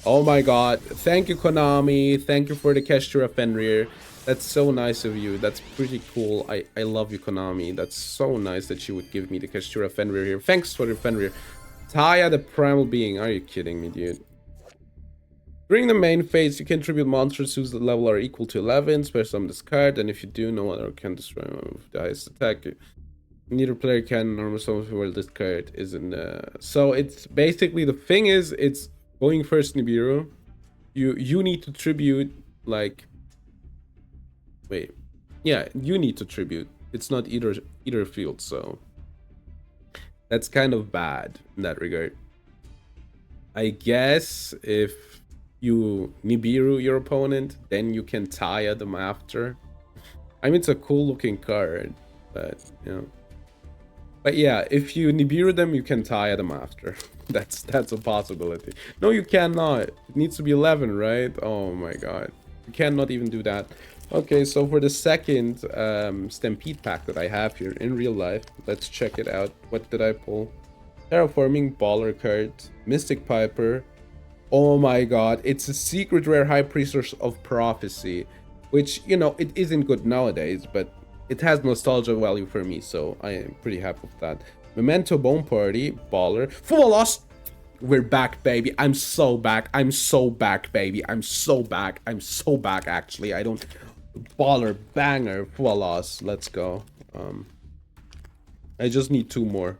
Oh my god. Thank you, Konami. Thank you for the Kashtira Fenrir. That's so nice of you. That's pretty cool. I love you, Konami. That's so nice that you would give me the Kashtira Fenrir here. Thanks for the Fenrir. Taya the Primal Being. Are you kidding me, dude? During the main phase, you can tribute monsters whose level are equal to 11. Special summon this card, and if you do, no other can destroy them with the highest attack. Neither player can normal summon where this card isn't. So it's basically, the thing is, it's going first Nibiru. You need to tribute, like... Wait. Yeah, you need to tribute. It's not either field, so... That's kind of bad in that regard. I guess if you Nibiru your opponent, then you can Taya them after. I mean, it's a cool looking card, but, you know. But yeah, if you Nibiru them, you can Taya them after. That's a possibility. No, you cannot. It needs to be 11, right? Oh my god. You cannot even do that. Okay, so for the second Stampede pack that I have here in real life, let's check it out. What did I pull? Terraforming Baller card, Mystic Piper. Oh my god, it's a secret rare High Priestess of Prophecy, which, you know, it isn't good nowadays, but it has nostalgia value for me, so I am pretty happy with that. Memento Bone Party, Baller. Full loss! We're back, baby. I'm so back. I'm so back, baby. I'm so back. I'm so back, actually. I don't... Baller, banger, full loss. Let's go. I just need 2 more.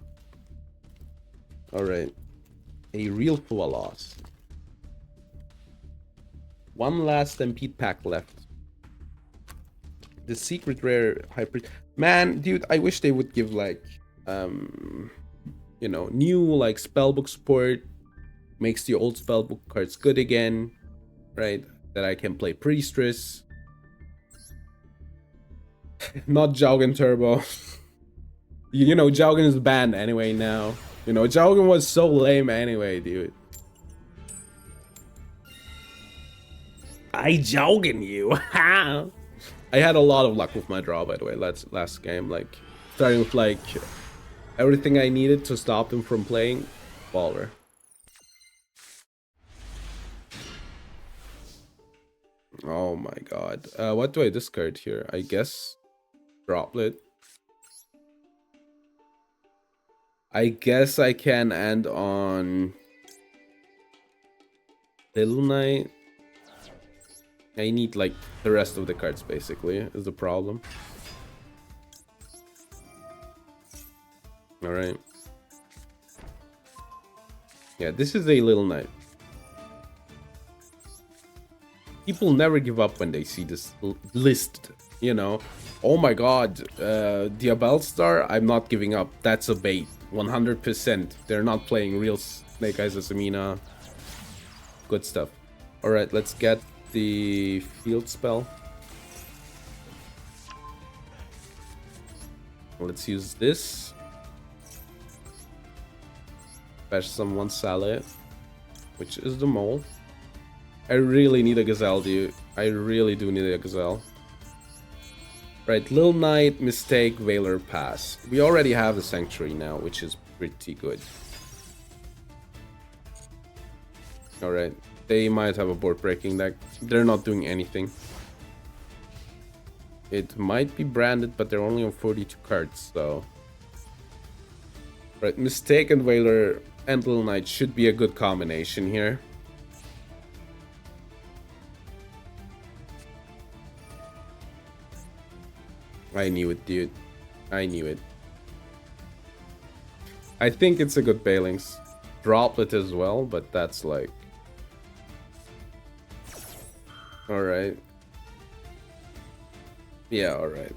Alright. A real full loss. One last Stampede pack left. The secret rare hybrid. Man, dude, I wish they would give, like, you know, new, like, spellbook support. Makes the old spellbook cards good again. Right? That I can play Priestess. Not Jaugen Turbo. You know, Jaugen is banned anyway now. You know, Jaugen was so lame anyway, dude. I jogging you. I had a lot of luck with my draw, by the way, last game. Like, starting with, like, everything I needed to stop him from playing. Baller. Oh my god. What do I discard here? I guess Droplet. I guess I can end on Little Knight. I need, like, the rest of the cards, basically, is the problem. Alright. Yeah, this is a Little Knight. People never give up when they see this list, you know. Oh my god, Diabell Star, I'm not giving up. That's a bait, 100%. They're not playing real Snake Eyes Asamina. Good stuff. Alright, let's get the field spell. Let's use this. Fetch someone Salad, which is the mole. I really need a Gazelle, dude. I really do need a Gazelle. Right, Lil Knight, Mistake, Veiler, Pass. We already have the Sanctuary now, which is pretty good. Alright, they might have a board breaking deck. They're not doing anything. It might be branded, but they're only on 42 cards, so... Right, Mistake and Veiler and Lil Knight should be a good combination here. I knew it, dude. I knew it. I think it's a good Bailings. Droplet as well, but that's like... Alright. Yeah, alright.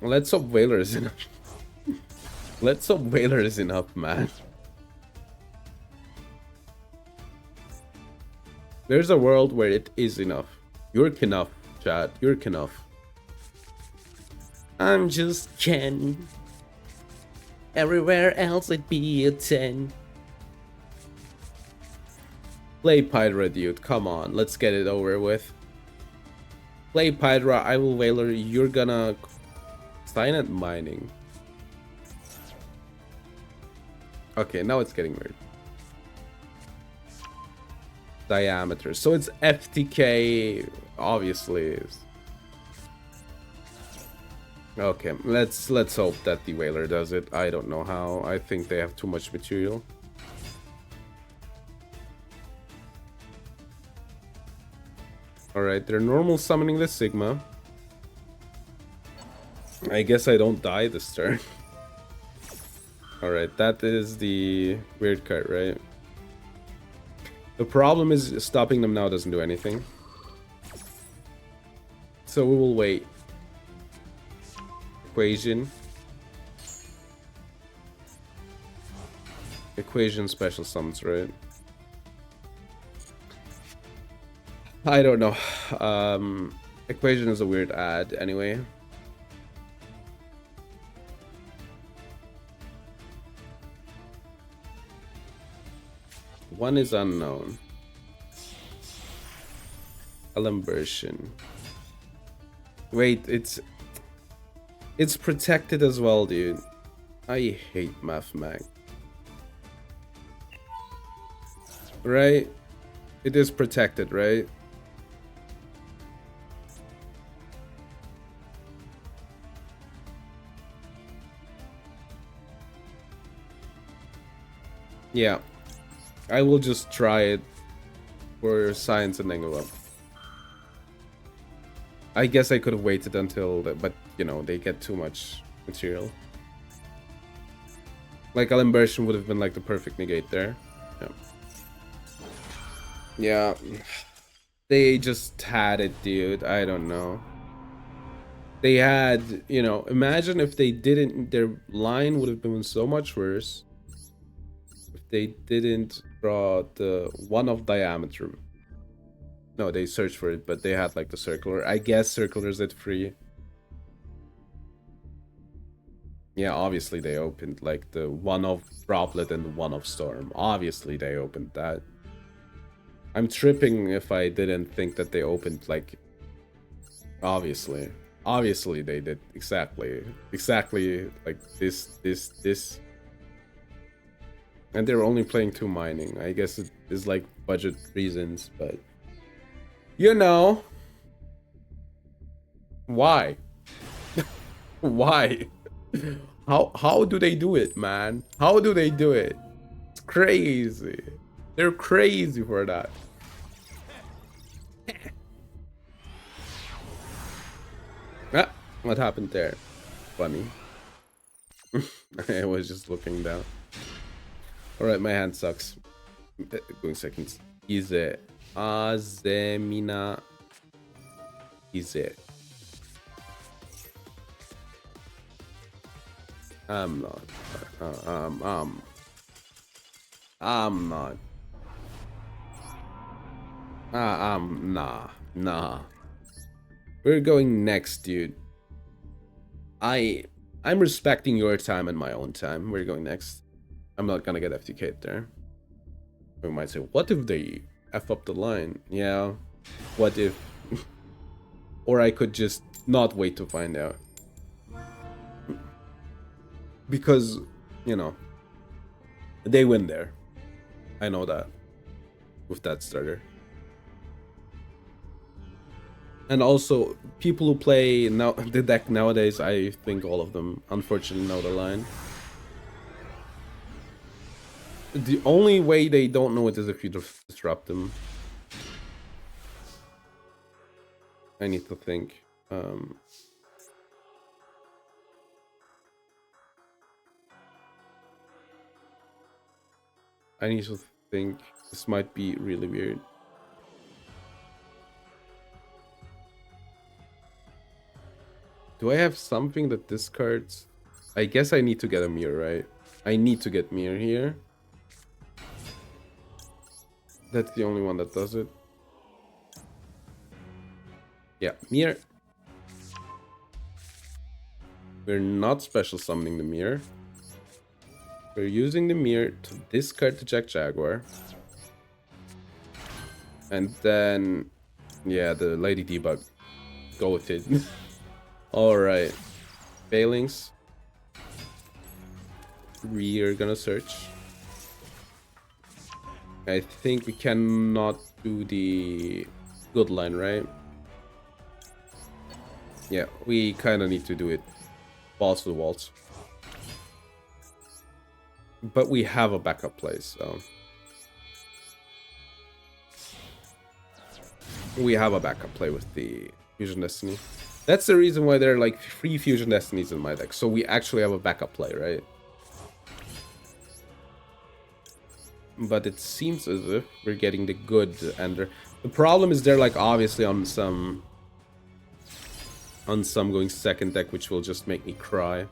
Let's hope Veiler is enough. Let's hope Veiler is enough, man. There's a world where it is enough. You're enough, chat. You're enough. I'm just Ken. Everywhere else it'd be a 10. Play Pydra, dude. Come on. Let's get it over with. Play Pydra. I will Veiler. You're gonna... Silent Mining. Okay, now it's getting weird. Diameter. So it's FTK, obviously. Okay, let's hope that the Whaler does it. I don't know how. I think they have too much material. Alright, they're normal summoning the Sigma. I guess I don't die this turn. Alright, that is the weird card, right? The problem is stopping them now doesn't do anything. So we will wait. Equation. Equation special summons, right? I don't know. Equation is a weird ad anyway. One is unknown. Alimbersion. Wait, it's protected as well, dude. I hate Math Mag. Right? It is protected, right? Yeah. I will just try it for science and then go up. I guess I could have waited until but you know, they get too much material. Like Alimbersion would have been like the perfect negate there. Yeah. Yeah. They just had it, dude. I don't know. They had, you know, imagine if they didn't, their line would have been so much worse. If they didn't draw the one of diameter. No, they searched for it, but they had like the circular. I guess circulars it free. Yeah, obviously they opened like the one of Droplet and the one of Storm. Obviously they opened that. I'm tripping if I didn't think that they opened like obviously. Obviously they did exactly like this. And they're only playing 2 mining. I guess it is like budget reasons, but you know, why? Why? How do they do it, man? How do they do it? It's crazy. They're crazy for that. Ah, what happened there? Funny. I was just looking down. Alright, my hand sucks. Going seconds. Ize. Azemina. Ize. I'm not. I'm not. Nah. We're going next, dude. I'm respecting your time and my own time. We're going next. I'm not gonna get FTK'd there. We might say, what if they F up the line? Yeah. What if? Or I could just not wait to find out. Because, you know, they win there. I know that. With that starter. And also, people who play now the deck nowadays, I think all of them, unfortunately, know the line. The only way they don't know it is if you disrupt them. I need to think. I need to think. This might be really weird. Do I have something that discards? I guess I need to get a mirror, right? I need to get mirror here. That's the only one that does it. Yeah, mirror. We're not special summoning the mirror. We're using the mirror to discard the Jack Jaguar. And then, yeah, the Lady Debug. Go with it. Alright. Failings. We are gonna search. I think we cannot do the good line, right? Yeah, we kind of need to do it. Balls to the walls. But we have a backup play, so... We have a backup play with the Fusion Destiny. That's the reason why there are like 3 Fusion Destinies in my deck. So we actually have a backup play, right? But it seems as if we're getting the good ender. The problem is they're like obviously on some going second deck, which will just make me cry.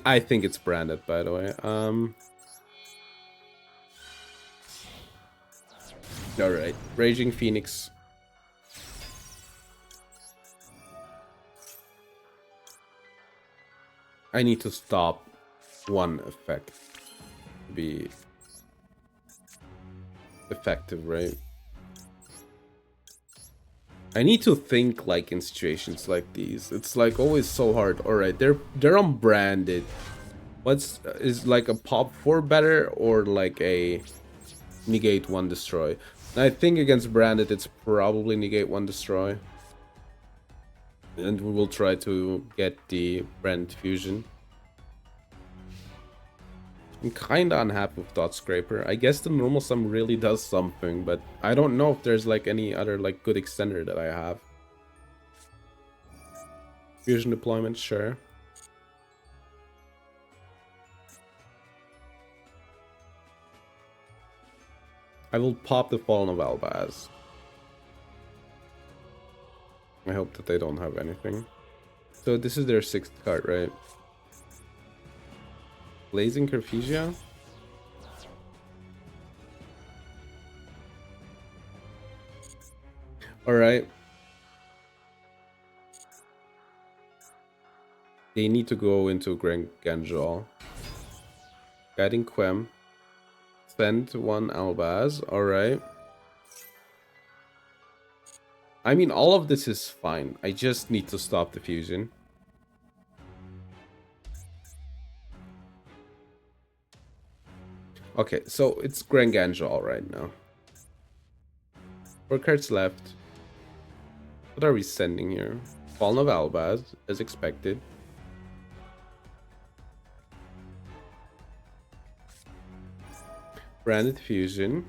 I think it's branded, by the way. Alright. Raging Phoenix. I need to stop one effect to be effective, right? I need to think like in situations like these. It's like always so hard. Alright, they're unbranded. Is like a pop 4 better or like a negate 1 destroy? I think against branded it's probably negate 1 destroy. And we will try to get the brand fusion. I'm kinda unhappy with Dot Scraper. I guess the normal sum really does something, but I don't know if there's like any other like good extender that I have. Fusion deployment, sure. I will pop the Fallen of Albaz. I hope that they don't have anything. So this is their 6th card, right? Blazing Carpesia? Alright. They need to go into Ganjal. Guiding Quem. Send one Albaz. Alright. I mean, all of this is fine. I just need to stop the fusion. Okay, so it's Ganjal right now. 4 cards left. What are we sending here? Fallen of Albaz, as expected. Branded Fusion.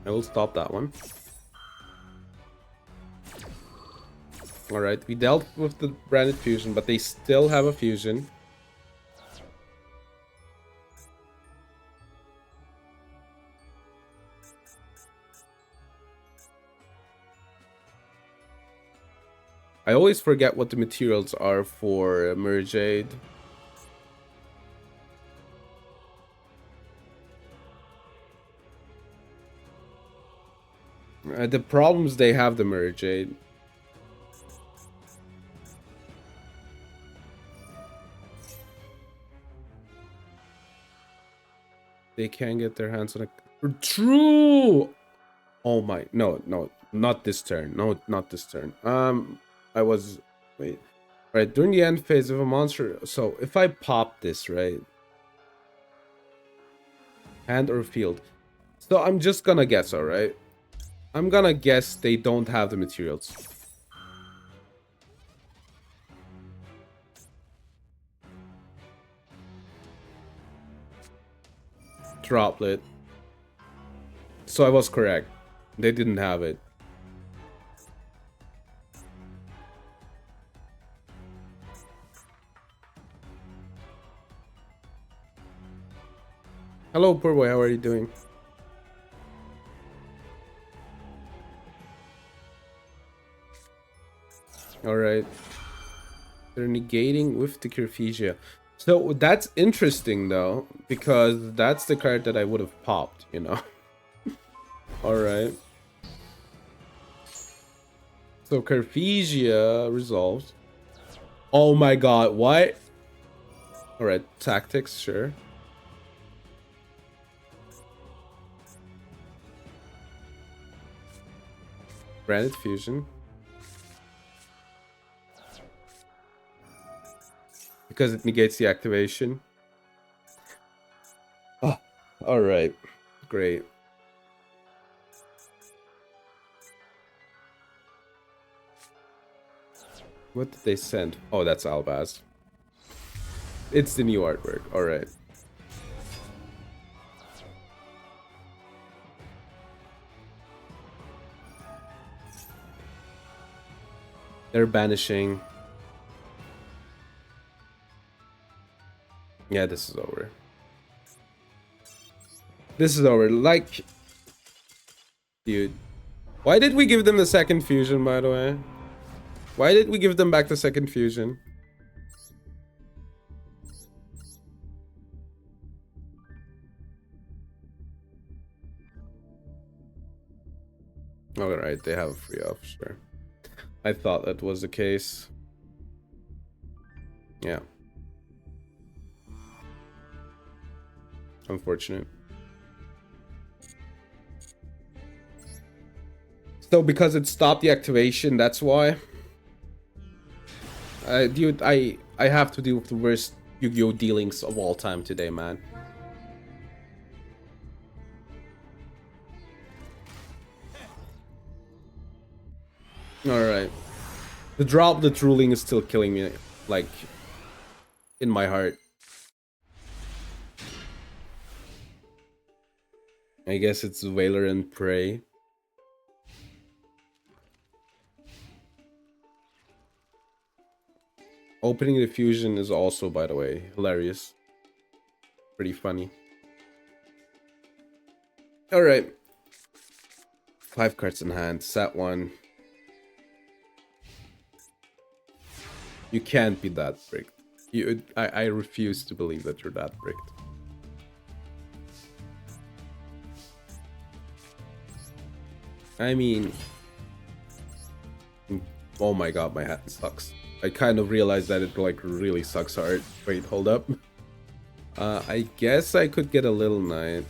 I will stop that one. Alright, we dealt with the Branded Fusion, but they still have a fusion. I always forget what the materials are for Merjade. The problems they have the Merjade. They can't get their hands on a... True! Oh my... No, not this turn. No, not this turn. I was... Wait. Right, during the end phase of a monster... So, if I pop this, right? Hand or field. So, I'm just gonna guess, alright? I'm gonna guess they don't have the materials. Droplet. So I was correct. They didn't have it. Hello, poor boy. How are you doing? Alright. They're negating with the Kirphesia. So that's interesting, though, because that's the card that I would have popped, you know? Alright. So Kirphesia resolved. Oh my god, what? Alright, tactics, sure. Branded Fusion. Because it negates the activation. Oh, alright. Great. What did they send? Oh, that's Albaz. It's the new artwork. Alright. They're banishing. Yeah, this is over. This is over. Like... Dude. Why did we give them the second fusion, by the way? Why did we give them back the second fusion? Alright, they have a free off, sure. I thought that was the case. Yeah. Unfortunate. So because it stopped the activation, that's why. Dude, I have to deal with the worst Yu-Gi-Oh dealings of all time today, man. Alright. The droplet ruling is still killing me, like, in my heart. I guess it's Wailer and Prey. Opening the fusion is also, by the way, hilarious. Pretty funny. Alright. 5 cards in hand. Set 1. You can't be that bricked. I refuse to believe that you're that bricked. I mean... Oh my god, my hat sucks. I kind of realized that it like really sucks hard. Wait, hold up. I guess I could get a Little Knight.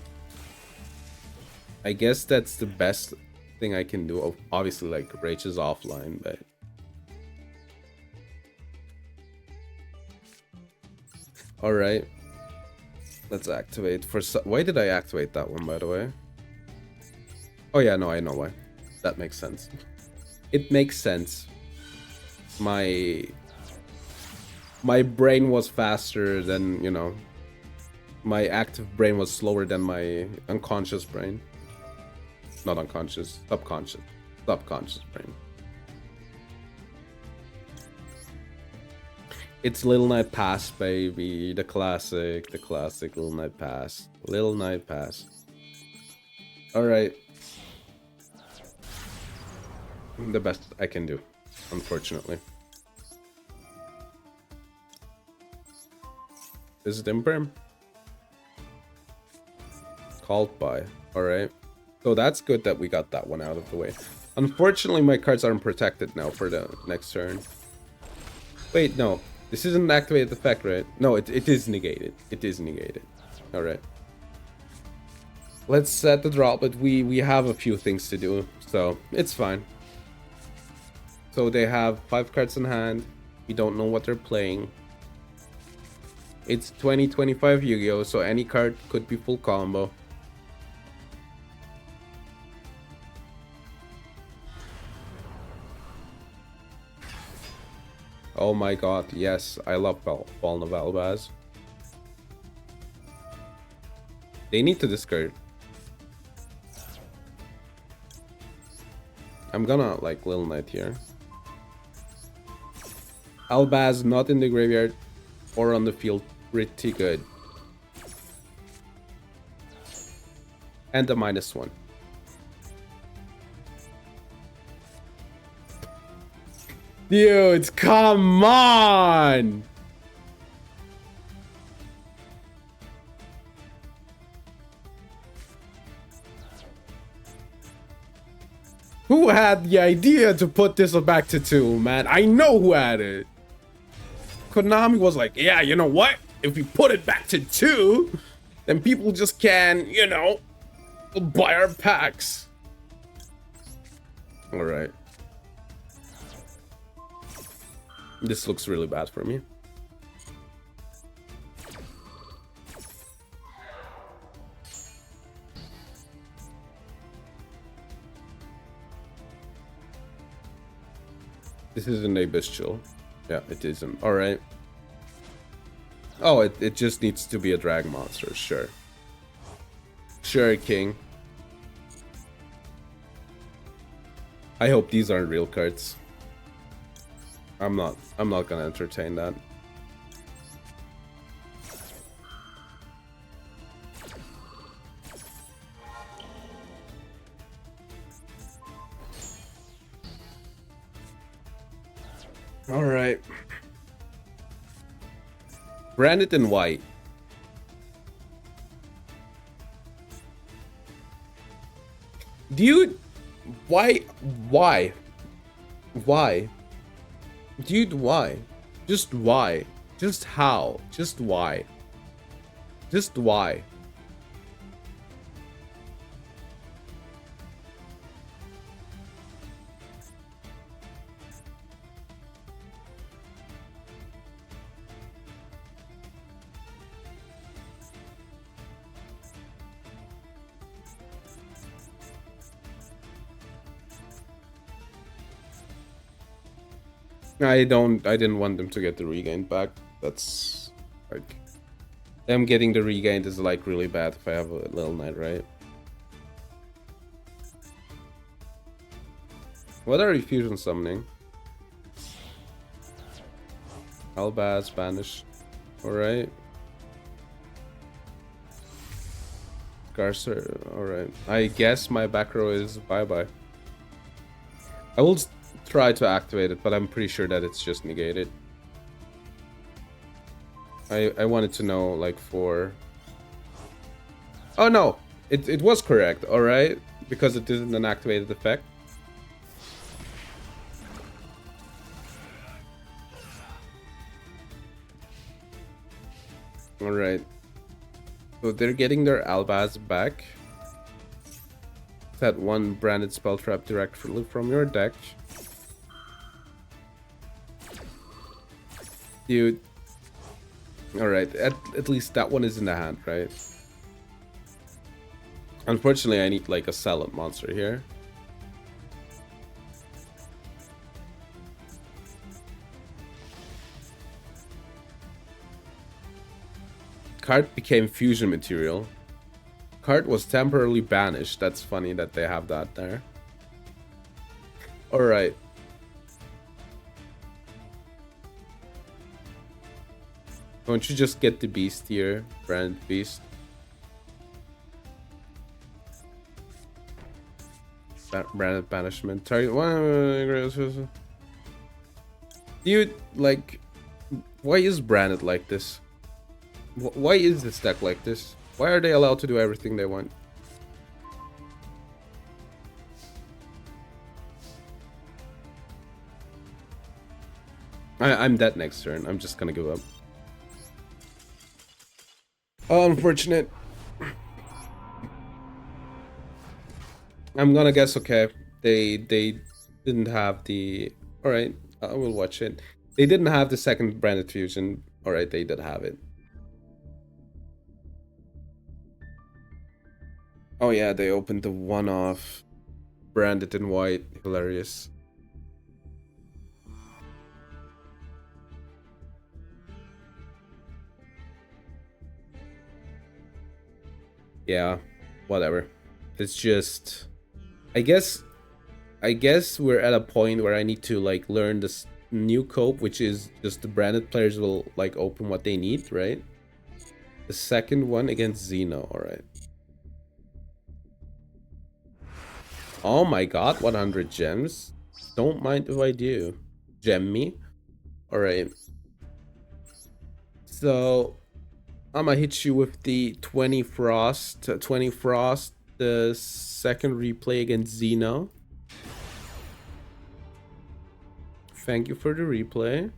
I guess that's the best thing I can do. Obviously, like, Rage is offline, but... Alright. Let's activate. Why did I activate that one, by the way? Oh yeah, no, I know why. That makes sense. It makes sense. My brain was faster than, you know... My active brain was slower than my unconscious brain. Not unconscious, subconscious. Subconscious brain. It's Little Night Pass, baby. The classic Little Night Pass. Little Night Pass. Alright. The best I can do, unfortunately. Is it Imperm? Called by. Alright. So that's good that we got that one out of the way. Unfortunately, my cards aren't protected now for the next turn. Wait, no. This isn't an activated effect, right? No, it is negated. It is negated. Alright. Let's set the draw, but we have a few things to do, so it's fine. So they have 5 cards in hand. We don't know what they're playing. It's 2025 Yu-Gi-Oh! So any card could be full combo. Oh my god, yes, I love Balna Valbaz. They need to discard. I'm gonna like Little Knight here. Albaz not in the graveyard or on the field, pretty good. And a -1. Dudes, come on! Who had the idea to put this back to 2, man? I know who had it. Konami was like, yeah, you know what? If we put it back to 2, then people just can, you know, buy our packs. Alright. This looks really bad for me. This isn't a bestial. Yeah, it isn't. Alright. Oh, it just needs to be a drag monster, sure. Sure, King. I hope these aren't real cards. I'm not gonna entertain that. All right. Branded in white. Dude, why? Dude, why? Just why? Just how? Just why? Just why? I didn't want them to get the regain back. That's like them getting the regain is like really bad if I have a Little Knight, right? What are you fusion summoning? Albaz, Spanish. Alright. Garcer, alright. I guess my back row is bye-bye. I will try to activate it, but I'm pretty sure that it's just negated. I wanted to know, like, for... Oh no! It was correct, alright? Because it isn't an activated effect. Alright. So they're getting their Albaz back. That one branded spell trap directly from your deck. Dude. Alright, at least that one is in the hand, right? Unfortunately, I need like a salad monster here. Card became fusion material. Card was temporarily banished. That's funny that they have that there. Alright. Don't you just get the beast here? Branded beast. Branded banishment. Target one. Dude, like, why is branded like this? Why is this deck like this? Why are they allowed to do everything they want? I'm dead next turn. I'm just gonna give up. Oh, unfortunate. I'm gonna guess okay. They didn't have the... Alright, I will watch it. They didn't have the second branded fusion. Alright, they did have it. Oh yeah, they opened the one-off branded in white. Hilarious. Yeah, whatever. It's just... I guess we're at a point where I need to like learn this new cope, which is just the branded players will like open what they need, right? The second one against Xeno, alright. Oh my god, 100 gems. Don't mind if I do. Gem me. Alright. So, I'm gonna hit you with the 20 Frost. 20 Frost, the second replay against Xeno. Thank you for the replay.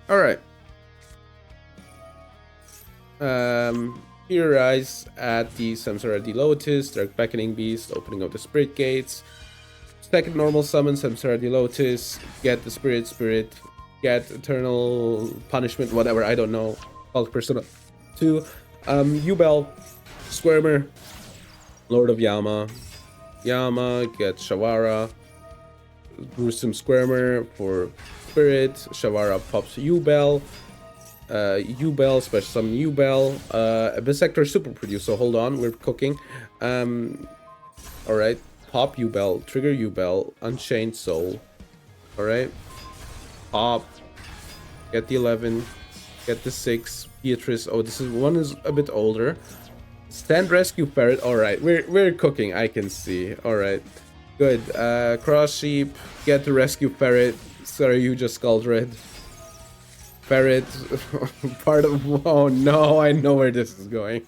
Alright. Here rise at the Samsara the Lotus, Dark Beckoning Beast, opening of the Spirit Gates. Second normal summon, Samsara the Lotus, get the Spirit, get Eternal Punishment, whatever, I don't know. Cult Persona 2. Ubel, Squirmer, Lord of Yama. Yama, get Shawara. Gruesome Squirmer for Spirit. Shawara pops Ubel. Ubel, special summon Ubel. Bisector super produce, so hold on, we're cooking. Alright. Pop Ubel, trigger Ubel, Unchained Soul. Alright. Pop. Get the 11. Get the 6. Beatrice. Oh, this is one is a bit older. Stand Rescue Ferret. Alright, we're cooking, I can see. Alright. Good. Cross Sheep. Get the Rescue Ferret. Sorry, you just Skuldred. Ferret. Part of... Oh no, I know where this is going.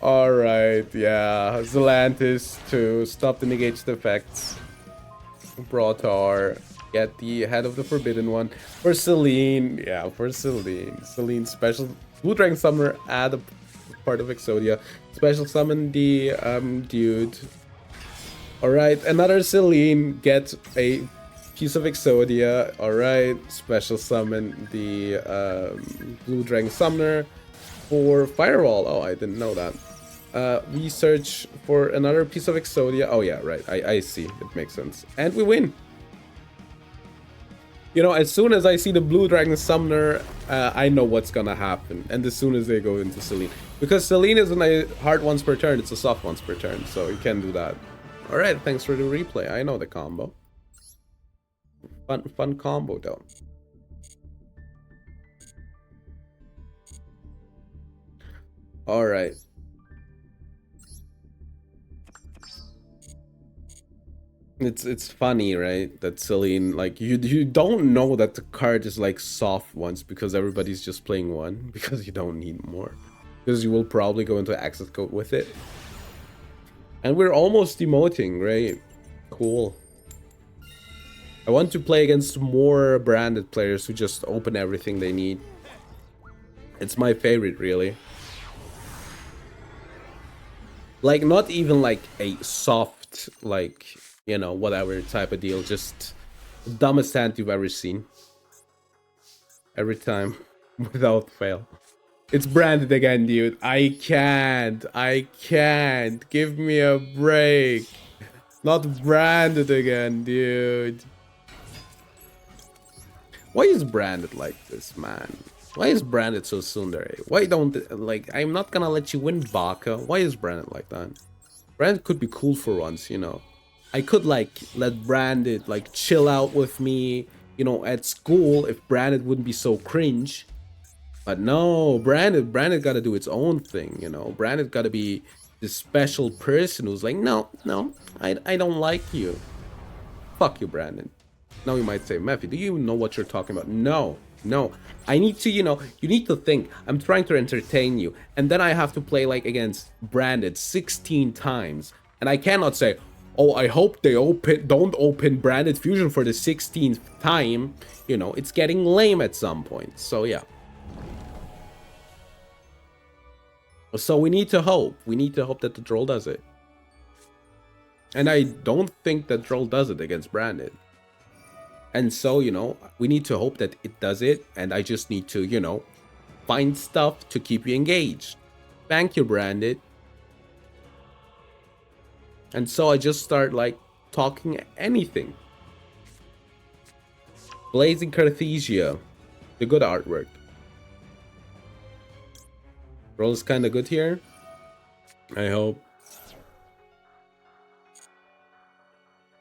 Alright, yeah. Zelantis to stop the negated effects. Brotar. Get the head of the Forbidden One. For Celine. Yeah, for Celine. Celine special. Blue Dragon Summoner, add a part of Exodia. Special summon the dude. Alright, another Celine. Get a piece of Exodia. Alright, special summon the Blue Dragon Summoner for Firewall. Oh, I didn't know that. We search for another piece of Exodia. Oh yeah, right. I see. It makes sense. And we win. You know, as soon as I see the Blue Dragon Summoner, I know what's gonna happen. And as soon as they go into Celine. Because Celine isn't a hard once per turn, it's a soft once per turn. So you can do that. Alright, thanks for the replay. I know the combo. Fun combo though. Alright. It's funny, right? That Celine, like, you don't know that the card is like soft once because everybody's just playing one because you don't need more. Because you will probably go into access code with it. And we're almost emoting, right? Cool. I want to play against more branded players who just open everything they need. It's my favorite, really. Like, not even like a soft, like, you know, whatever type of deal. Just the dumbest hand you've ever seen. Every time, without fail. It's branded again, dude. I can't. I can't. Give me a break. Not branded again, dude. Why is branded like this, man? Why is branded so tsundere? Why don't, like, I'm not gonna let you win, Baka. Why is branded like that? Branded could be cool for once, you know. I could, like, let branded, like, chill out with me, you know, at school if branded wouldn't be so cringe. But no, branded gotta do its own thing, you know. Branded gotta be this special person who's like, no, I don't like you. Fuck you, Brandon. Now you might say, Matthew, do you even know what you're talking about? No. I need to, you know, you need to think. I'm trying to entertain you. And then I have to play, like, against Branded 16 times. And I cannot say, oh, I hope they don't open Branded Fusion for the 16th time. You know, it's getting lame at some point. So, yeah. So we need to hope. We need to hope that the troll does it. And I don't think that troll does it against Branded. And so, you know, we need to hope that it does it. And I just need to, you know, find stuff to keep you engaged. Thank you, Branded. And so I just start, like, talking anything. Blazing Cartesia. The good artwork. Roll is kind of good here. I hope.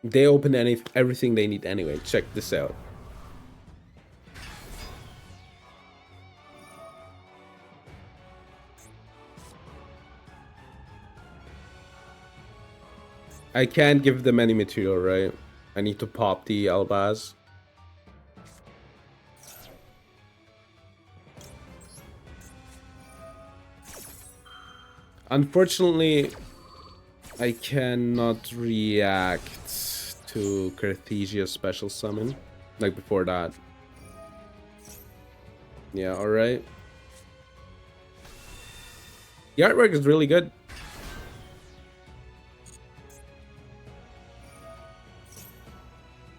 They open everything they need anyway. Check this out. I can't give them any material, right? I need to pop the Albaz. Unfortunately, I cannot react to Carthesia's special summon, like before that. Yeah, alright. The artwork is really good.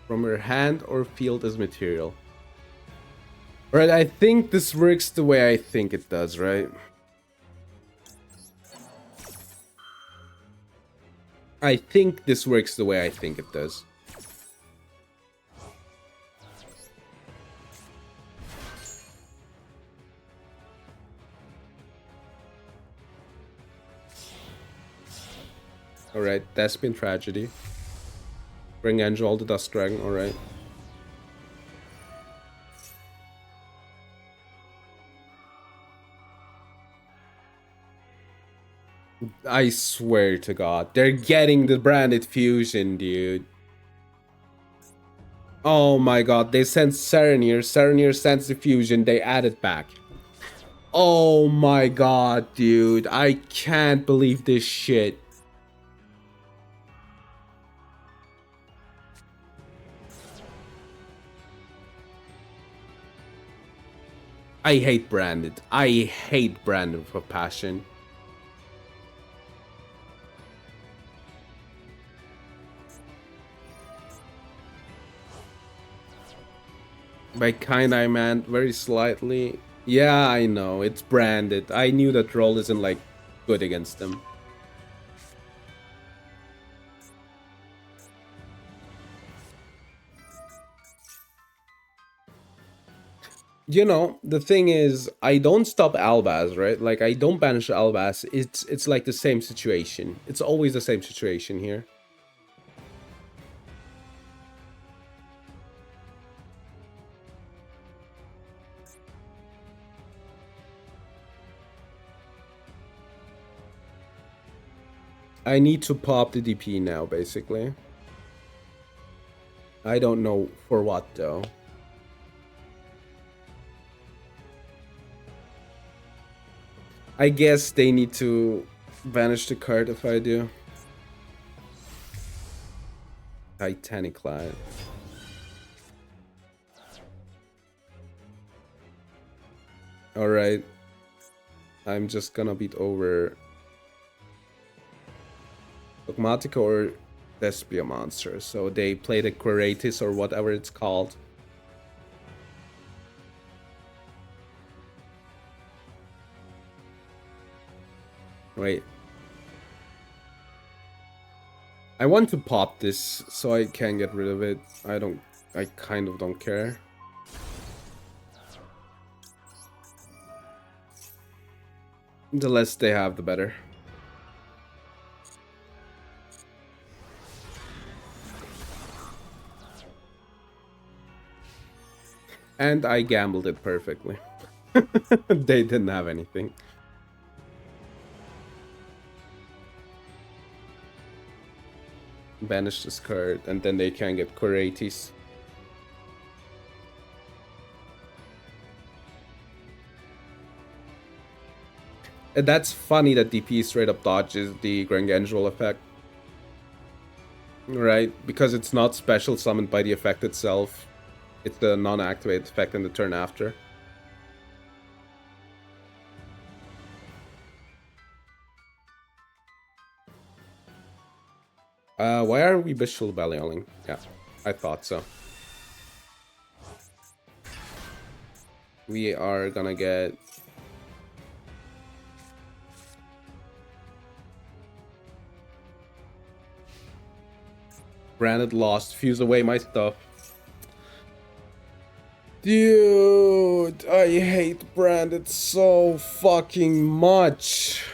From her hand or field as material. Alright, I think this works the way I think it does, right? I think this works the way I think it does. Alright, Thespian Tragedy. Bring Angel the Dust Dragon, alright. I swear to God, they're getting the branded fusion, dude. Oh my God, they sent Serenir. Serenir sends the fusion, they add it back. Oh my God, dude. I can't believe this shit. I hate branded. I hate branded with a passion. By kind I meant very slightly. Yeah, I know. It's branded. I knew that roll isn't, like, good against them. You know, the thing is, I don't stop Albaz, right? Like, I don't banish Albaz. It's like the same situation. It's always the same situation here. I need to pop the DP now, basically. I don't know for what, though. I guess they need to banish the card if I do. Titanic Lad. Alright. I'm just gonna beat over Dogmatica or Despia Monster. So they play the Queratis or whatever it's called. Wait. I want to pop this so I can get rid of it. I kind of don't care. The less they have, the better. And I gambled it perfectly. They didn't have anything. Banish this card, and then they can get Queratis. And that's funny that DP straight up dodges the Grangangeral effect. Right? Because it's not special summoned by the effect itself. It's the non-activated effect in the turn after. Why are we Bishul Ballioling? Yeah, I thought so. We are gonna get... Branded lost. Fuse away my stuff. Dude, I hate Branded so fucking much.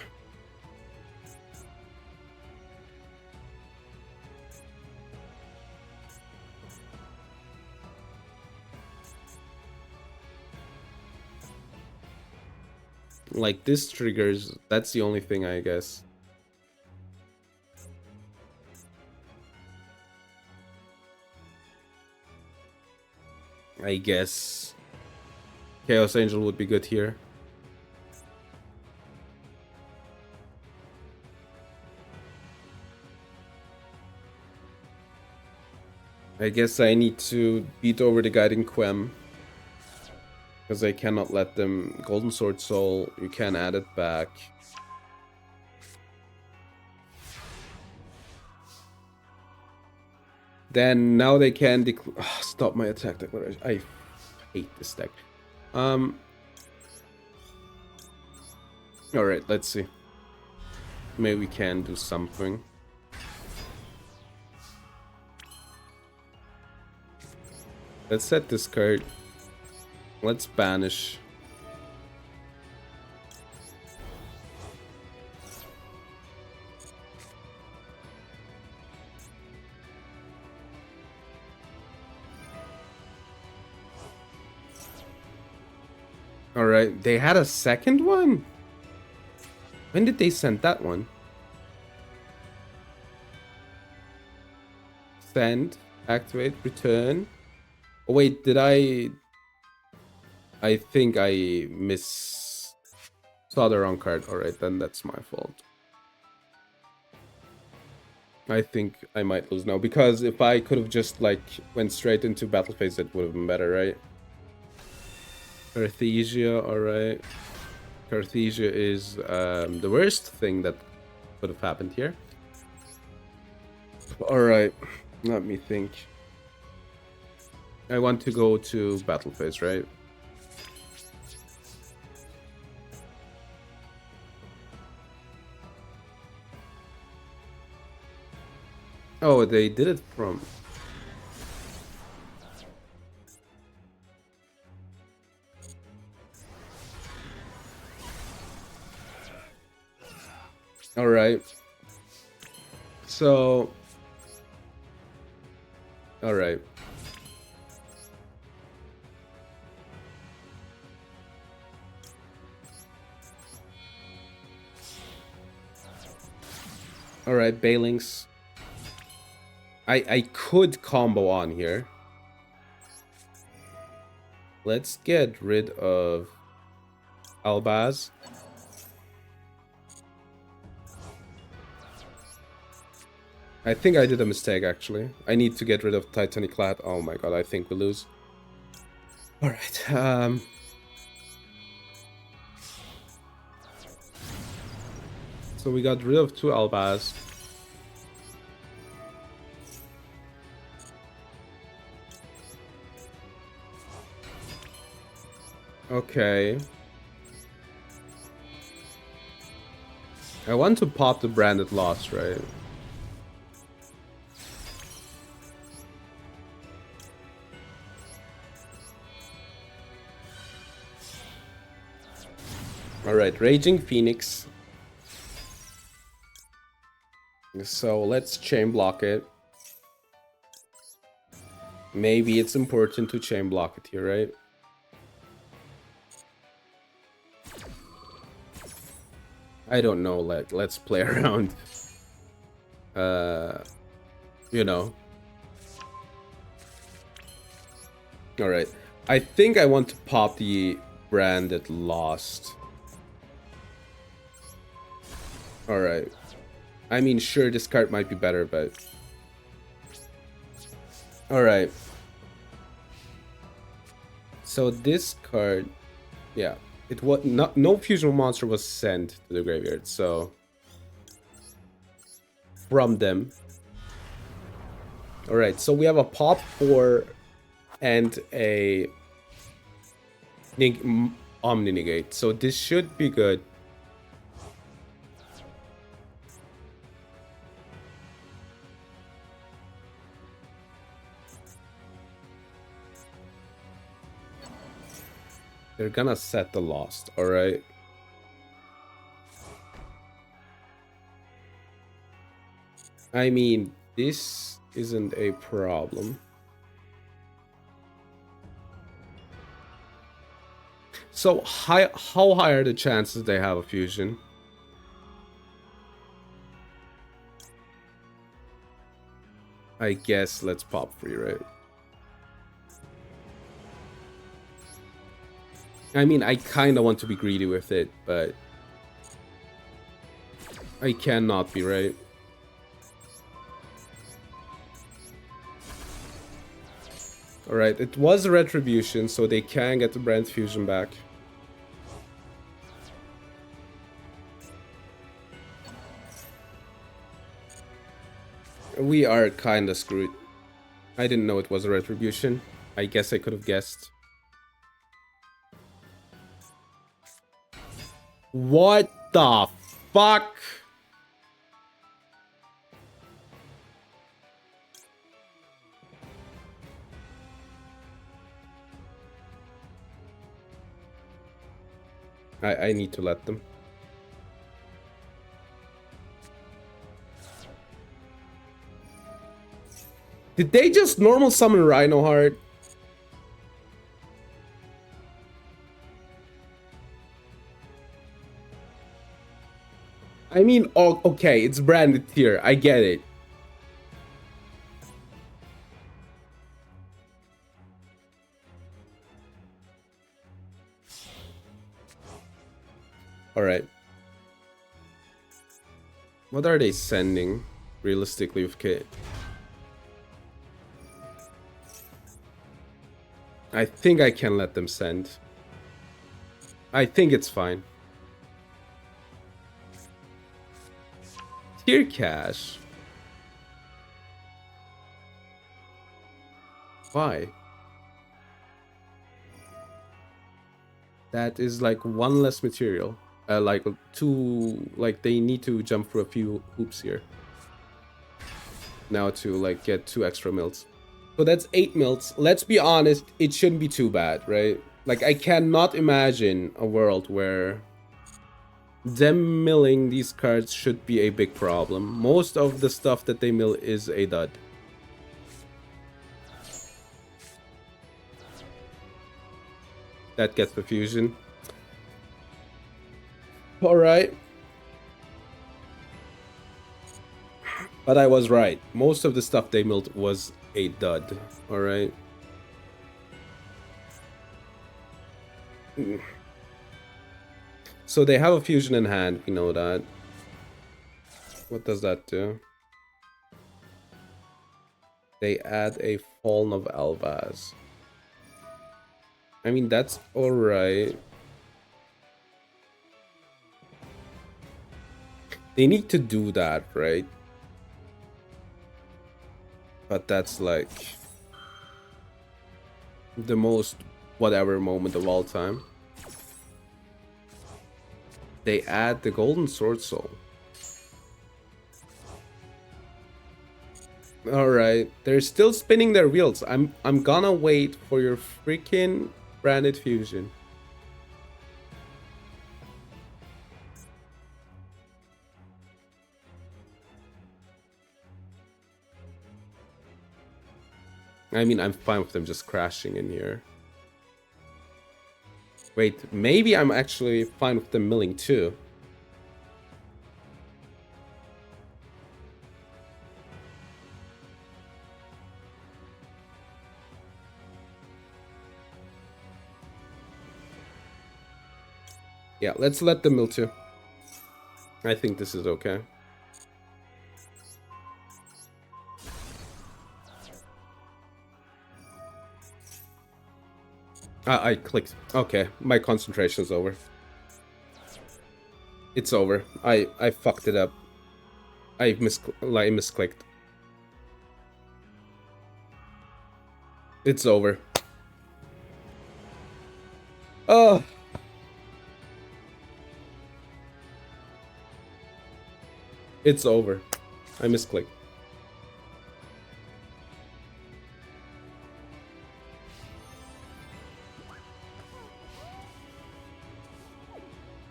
Like, this triggers... That's the only thing, I guess. I guess Chaos Angel would be good here. I guess I need to beat over the Guiding Quem. Because I cannot let them... Golden Sword Soul, you can add it back. Then now they can stop my attack declaration. I hate this deck. Alright, let's see. Maybe we can do something. Let's set this card. Let's banish. Alright, they had a second one? When did they send that one? Send, activate, return. Oh wait, did I think I saw the wrong card. Alright, then that's my fault. I think I might lose now, because if I could have just, like, went straight into battle phase, it would have been better, right? Carthesia, alright. Carthesia is the worst thing that could have happened here. Alright, let me think. I want to go to battle phase, right? Oh, they did it from... Alright. So... Alright. Alright, Bailings. I could combo on here. Let's get rid of Albaz. I think I did a mistake, actually. I need to get rid of Titanic Clad. Oh my god, I think we lose. Alright, so we got rid of 2 Albaz. Okay. I want to pop the branded loss, right? Alright, Raging Phoenix. So let's chain block it. Maybe it's important to chain block it here, right? I don't know, let's play around. You know. Alright. I think I want to pop the branded lost. Alright. I mean, sure, this card might be better, but... Alright. So this card... Yeah. It was not... No fusion monster was sent to the graveyard, so... From them. Alright, so we have a pop 4 and a... Omni Negate. So this should be good. They're gonna set the lost, alright? I mean, this isn't a problem. So, how high are the chances they have a fusion? I guess let's pop 3, right? I mean, I kind of want to be greedy with it, but I cannot be, right? Alright, it was a retribution, so they can get the brand fusion back. We are kind of screwed. I didn't know it was a retribution. I guess I could have guessed. What the fuck? I need to let them. Did they just normal summon Rhino Heart? I mean, oh, okay, it's branded here. I get it. Alright. What are they sending, realistically, with Kit? I think I can let them send. I think it's fine. Tier cash. Why? That is like 1 less material. Like 2, like they need to jump through a few hoops here. Now to like get 2 extra mills. So that's 8 mills. Let's be honest, it shouldn't be too bad, right? Like I cannot imagine a world where them milling these cards should be a big problem. Most of the stuff that they mill is a dud. That gets the fusion. Alright. But I was right. Most of the stuff they milled was a dud. Alright. So they have a fusion in hand, we know that. What does that do? They add a Fallen of Elvas. I mean, that's alright. They need to do that, right? But that's like the most whatever moment of all time. They add the Golden Sword Soul. Alright, they're still spinning their wheels. I'm gonna wait for your freaking branded fusion. I mean, I'm fine with them just crashing in here. Wait, maybe I'm actually fine with them milling too. Yeah, let's let them mill too. I think this is okay. I clicked. Okay, my concentration's over. It's over. I fucked it up. I misclicked. It's over. Oh. It's over. I misclicked.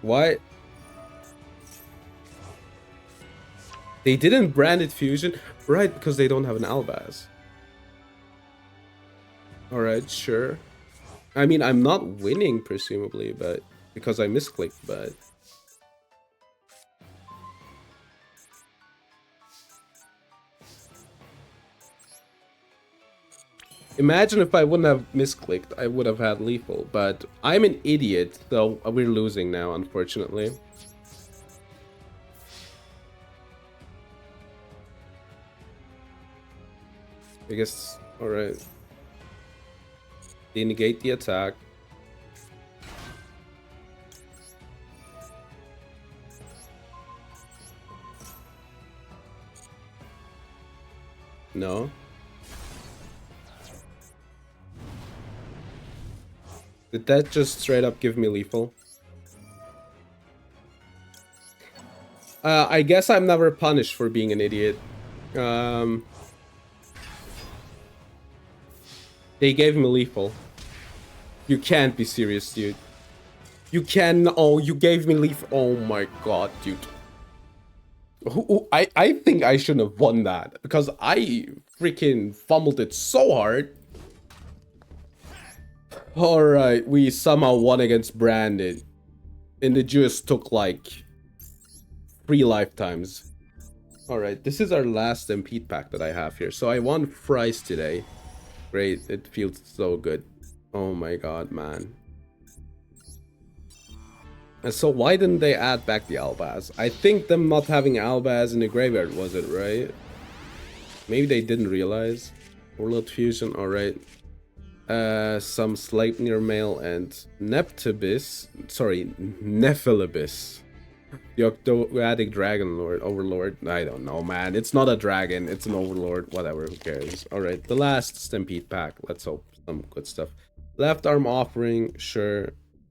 Why? They didn't brand it fusion? Right, because they don't have an Albaz. Alright, sure. I mean, I'm not winning, presumably, but because I misclicked, but... Imagine if I wouldn't have misclicked, I would have had lethal, but I'm an idiot, so we're losing now, unfortunately. I guess, alright. They negate the attack. No. Did that just straight up give me lethal? I guess I'm never punished for being an idiot. They gave me lethal. You can't be serious, dude. You can. Oh, you gave me lethal. Oh my god, dude. I think I shouldn't have won that because I freaking fumbled it so hard. Alright, we somehow won against Brandon. And it just took like 3 lifetimes. Alright, this is our last Stampede pack that I have here. So I won fries today. Great, it feels so good. Oh my god, man. And so why didn't they add back the Albaz? I think them not having Albaz in the graveyard was it, right? Maybe they didn't realize. Warlord Fusion, alright. Some Sleipnir Mail and Neptibus. Sorry, Nephelibus. The Octoadic Dragon Lord, Overlord. I don't know, man. It's not a dragon, it's an Overlord. Whatever, who cares? Alright, the last Stampede pack. Let's hope some good stuff. Left arm offering, sure.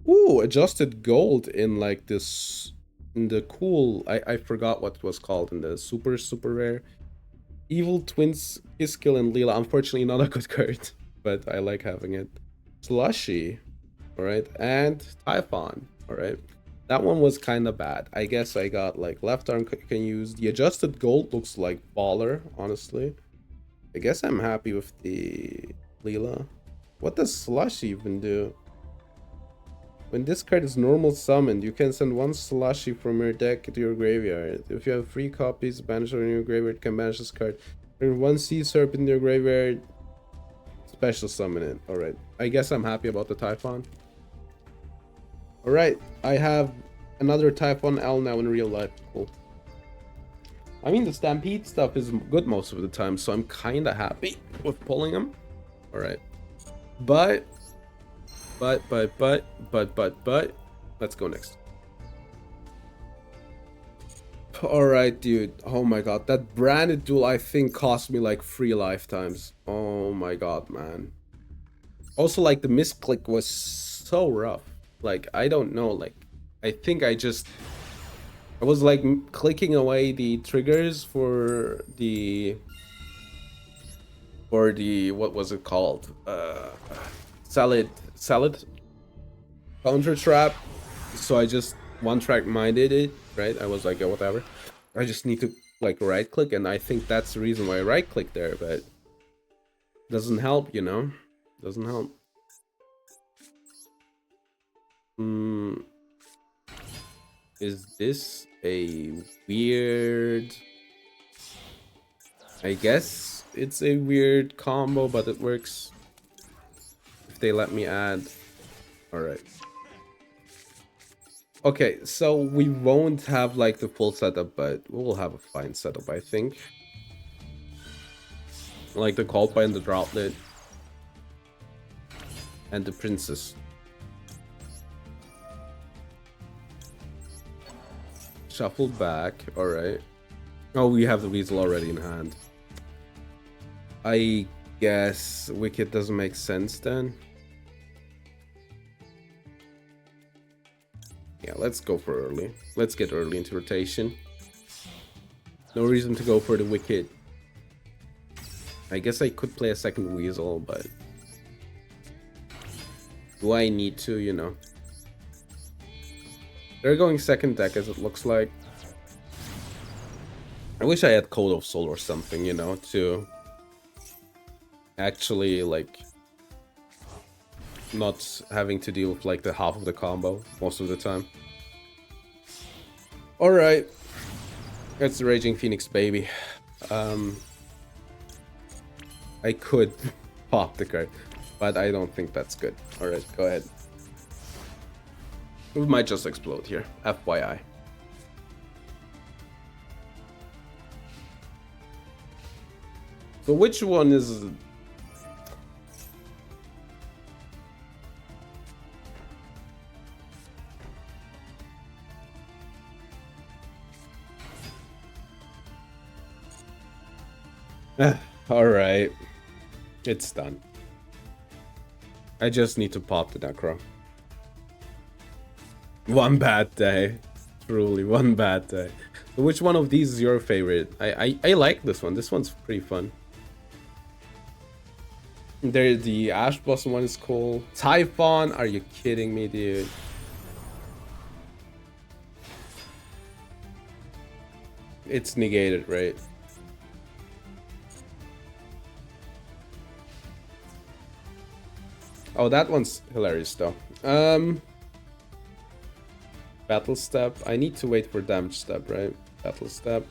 Ooh, adjusted gold in like this. In the cool. I forgot what it was called in the super rare. Evil Twins, Iskill, and Leela. Unfortunately, not a good card, but I like having it. Slushy, alright, and Typhon, alright. That one was kind of bad. I guess I got like left arm can use. The adjusted gold looks like baller, honestly. I guess I'm happy with the Leela. What does Slushy even do? When this card is normal summoned, you can send 1 Slushy from your deck to your graveyard. If you have 3 copies, banisher in your graveyard, you can banish this card. Bring 1 Sea Serpent in your graveyard, special summon it. Alright, I guess I'm happy about the Typhon. Alright, I have another Typhon L now in real life. Cool. I mean, the Stampede stuff is good most of the time, so I'm kind of happy with pulling them. All right. But, let's go next. All right, dude. Oh my god, that branded duel I think cost me like 3 lifetimes. Oh my god, man. Also, like the misclick was so rough. Like I don't know. Like I think I was like clicking away the triggers for the what was it called? Salad counter trap. So I just one track minded it, right? I was like, oh, whatever. I just need to like right click, and I think that's the reason why I right click there, but doesn't help, you know? Doesn't help. Is this a weird... I guess it's a weird combo, but it works if they let me add. Alright. Okay, so we won't have like the full setup, but we'll have a fine setup, I think. Like the Colpa and the Droplet. And the Princess. Shuffle back, alright. Oh, we have the Weasel already in hand. I guess Wicked doesn't make sense then. Yeah, let's go for early. Let's get early into rotation. No reason to go for the Wicked. I guess I could play a second Weasel, but... do I need to, you know? They're going second deck as it looks like. I wish I had Code of Soul or something, you know, to actually, like, not having to deal with, like, the half of the combo most of the time. Alright. It's the Raging Phoenix, baby. I could pop the card, but I don't think that's good. Alright, go ahead. We might just explode here, FYI. So which one is... Alright. It's done. I just need to pop the Necro. One bad day. Truly, one bad day. So which one of these is your favorite? I like this one. This one's pretty fun. There, the Ash Blossom one is cool. Typhon? Are you kidding me, dude? It's negated, right? Oh, that one's hilarious, though. Battle Step. I need to wait for Damage Step, right? Battle Step.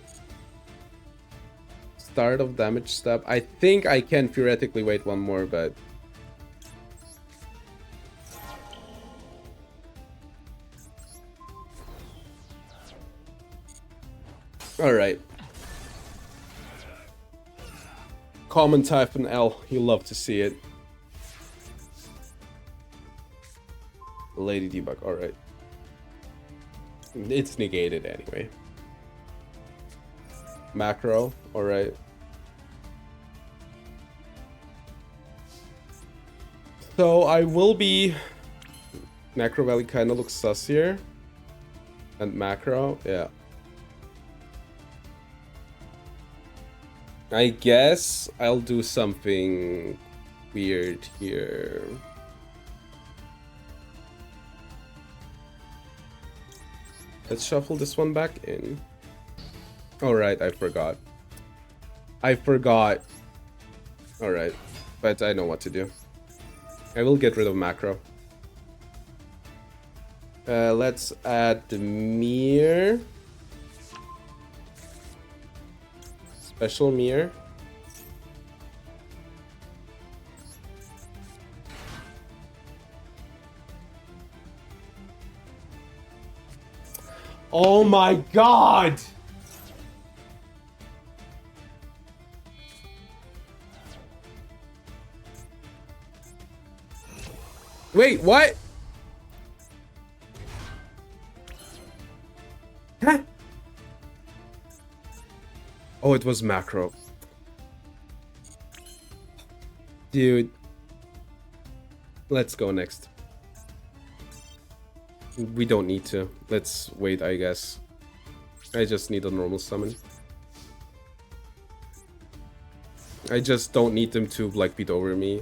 Start of Damage Step. I think I can theoretically wait one more, but... Alright. Common Typhon L. You love to see it. Lady Debug. Alright. It's negated anyway. Macro. Alright. So I will be... Necro Valley kind of looks sus here. And macro, yeah. I guess I'll do something weird here. Let's shuffle this one back in. Alright, I forgot. Alright, but I know what to do. I will get rid of macro. Let's add the mirror. Special mirror. Oh my god! Wait, what? Huh? Oh, it was macro. Dude. Let's go next. We don't need to. Let's wait, I guess. I just need a normal summon. I just don't need them to, like, beat over me.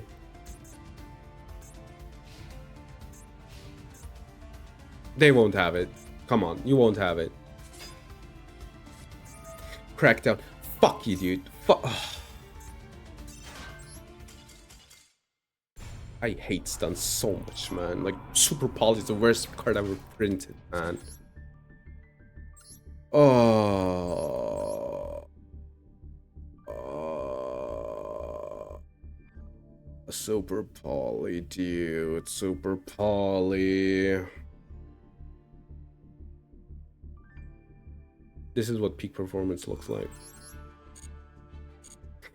They won't have it. Come on, you won't have it. Crackdown. Fuck you, dude. Fuck. I hate stun so much, man. Like, Super Poly is the worst card ever printed, man. Oh. Super Poly, dude. Super Poly. This is what peak performance looks like.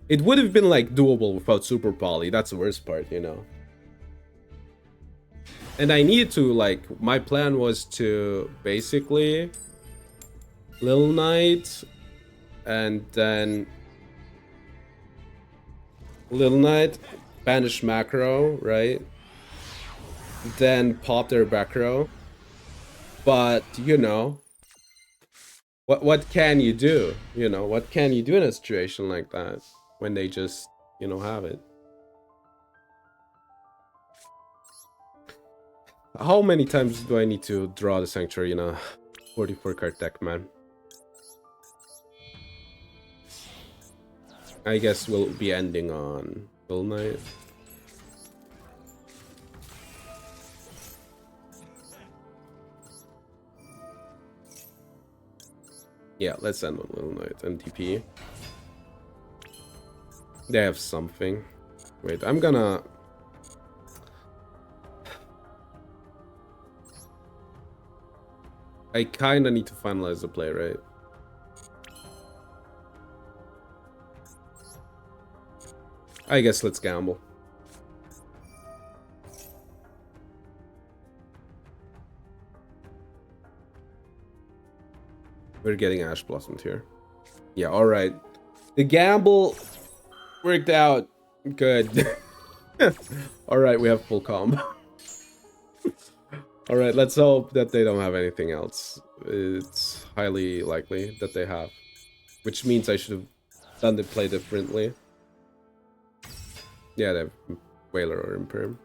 It would have been, like, doable without Super Poly. That's the worst part, you know. And I needed to, like, my plan was to basically Lil Knight and then Lil Knight, banish macro, right? Then pop their back row. But, you know, what can you do? You know, what can you do in a situation like that when they just, you know, have it? How many times do I need to draw the Sanctuary in a 44 card deck, man? I guess we'll be ending on Duel Knight. Yeah, let's end on Duel Knight. MTP. They have something. Wait, I'm gonna... I kinda need to finalize the play, right? I guess let's gamble. We're getting Ash Blossomed here. Yeah, alright. The gamble worked out. Good. Alright, we have full combo. Alright, let's hope that they don't have anything else. It's highly likely that they have. Which means I should have done the play differently. Yeah, they have Whaler or Imperm.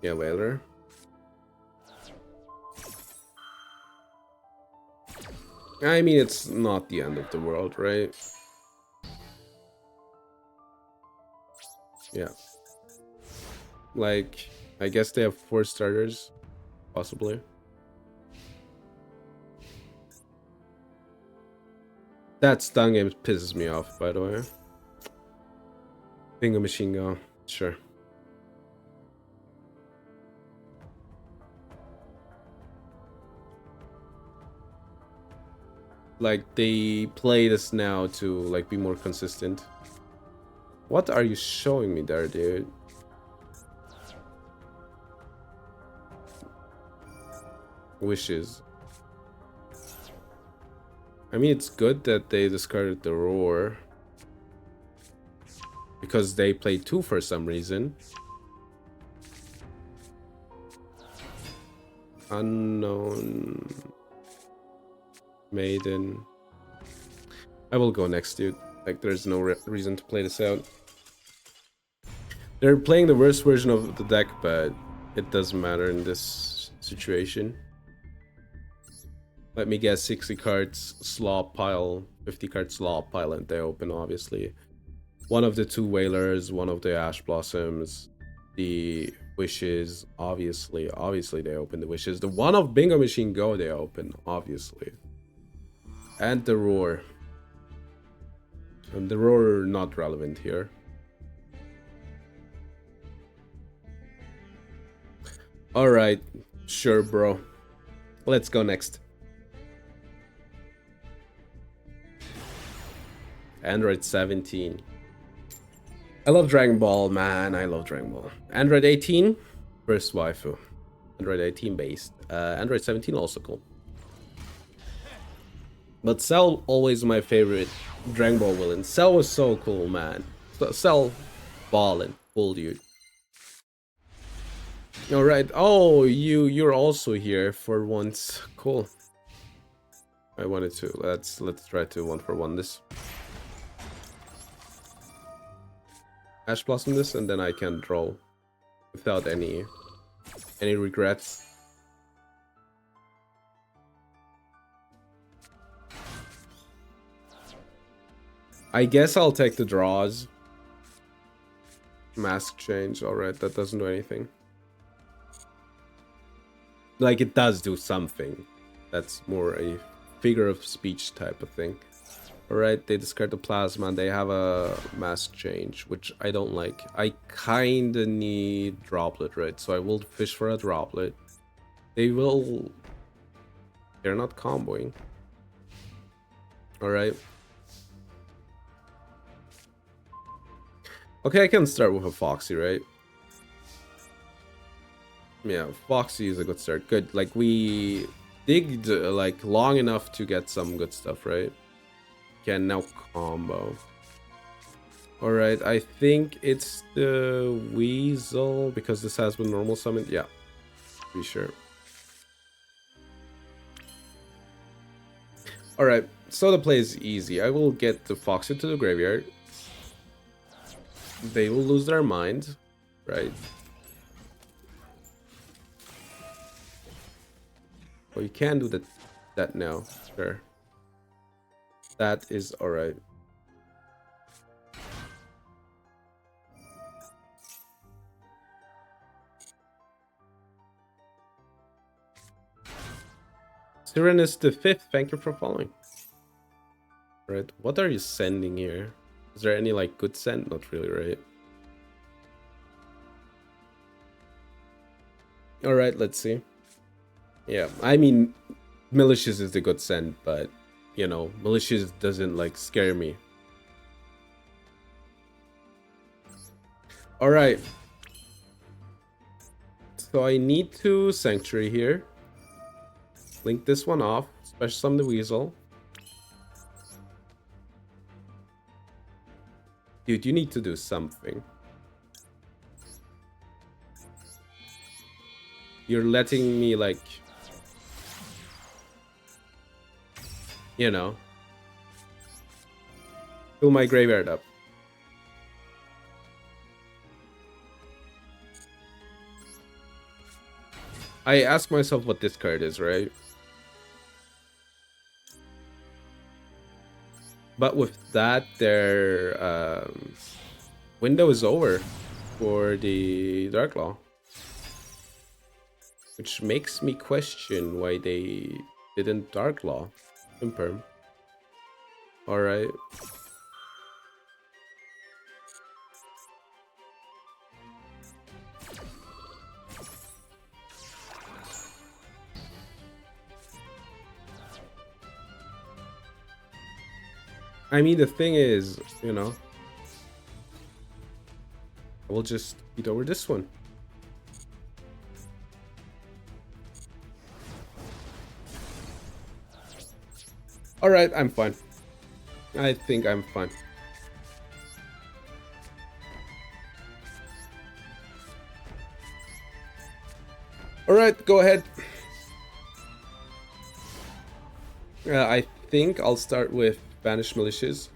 Yeah, Whaler. I mean, it's not the end of the world, right? Yeah. Like, I guess they have 4 starters, possibly. That stun game pisses me off, by the way. Bingo machine go, sure. Like, they play this now to, like, be more consistent. What are you showing me there, dude? Wishes. I mean, it's good that they discarded the Roar. Because they played 2 for some reason. Unknown... Maiden. I will go next, dude. Like, there's no reason to play this out. They're playing the worst version of the deck, but it doesn't matter in this situation. Let me guess, 60 cards slop pile, 50 cards slop pile, and they open, obviously. One of the 2 Whalers, one of the Ash Blossoms, the Wishes, obviously they open the Wishes. The one of Bingo Machine Go, they open, obviously. And the Roar. And the Roar not relevant here. Alright, sure, bro. Let's go next. Android 17. I love Dragon Ball, man. I love Dragon Ball. Android 18, first waifu. Android 18 based. Android 17 also cool. But Cell always my favorite Dragon Ball villain. Cell was so cool, man. Cell ballin', cool dude. All right. Oh, you're also here for once. Cool. I wanted to. Let's try to 1-for-1 this. Ash Blossom this, and then I can draw without any regrets. I guess I'll take the draws. Mask change. All right, that doesn't do anything. Like, it does do something. That's more a figure of speech type of thing. Alright, they discard the plasma and they have a mask change, which I don't like. I kinda need droplet, right? So I will fish for a droplet. They're not comboing. Alright. Okay, I can start with a Foxy, right? Yeah, Foxy is a good start. Good, like we digged like long enough to get some good stuff, right? Can now combo. Alright, I think it's the Weasel because this has been normal summon. Yeah, be sure. Alright, so the play is easy. I will get the Foxy to the graveyard. They will lose their mind, right? Well, you can do that now. Sure. That is alright. Tyrannus the 5th, thank you for following. Right, what are you sending here? Is there any like good send? Not really, right? Alright, let's see. Yeah, I mean, Malicious is the good send, but you know, Malicious doesn't like scare me. Alright. So I need to Sanctuary here. Link this one off, Special Summon the Weasel. Dude, you need to do something. You're letting me like, you know, fill my graveyard up. I ask myself what this card is, right? But with that, their window is over for the Dark Law. Which makes me question why they didn't Dark Law Imperm. Alright. I mean, the thing is, you know, I will just beat over this one. Alright, I'm fine. I think I'm fine. Alright, go ahead. I think I'll start with Banish Militias.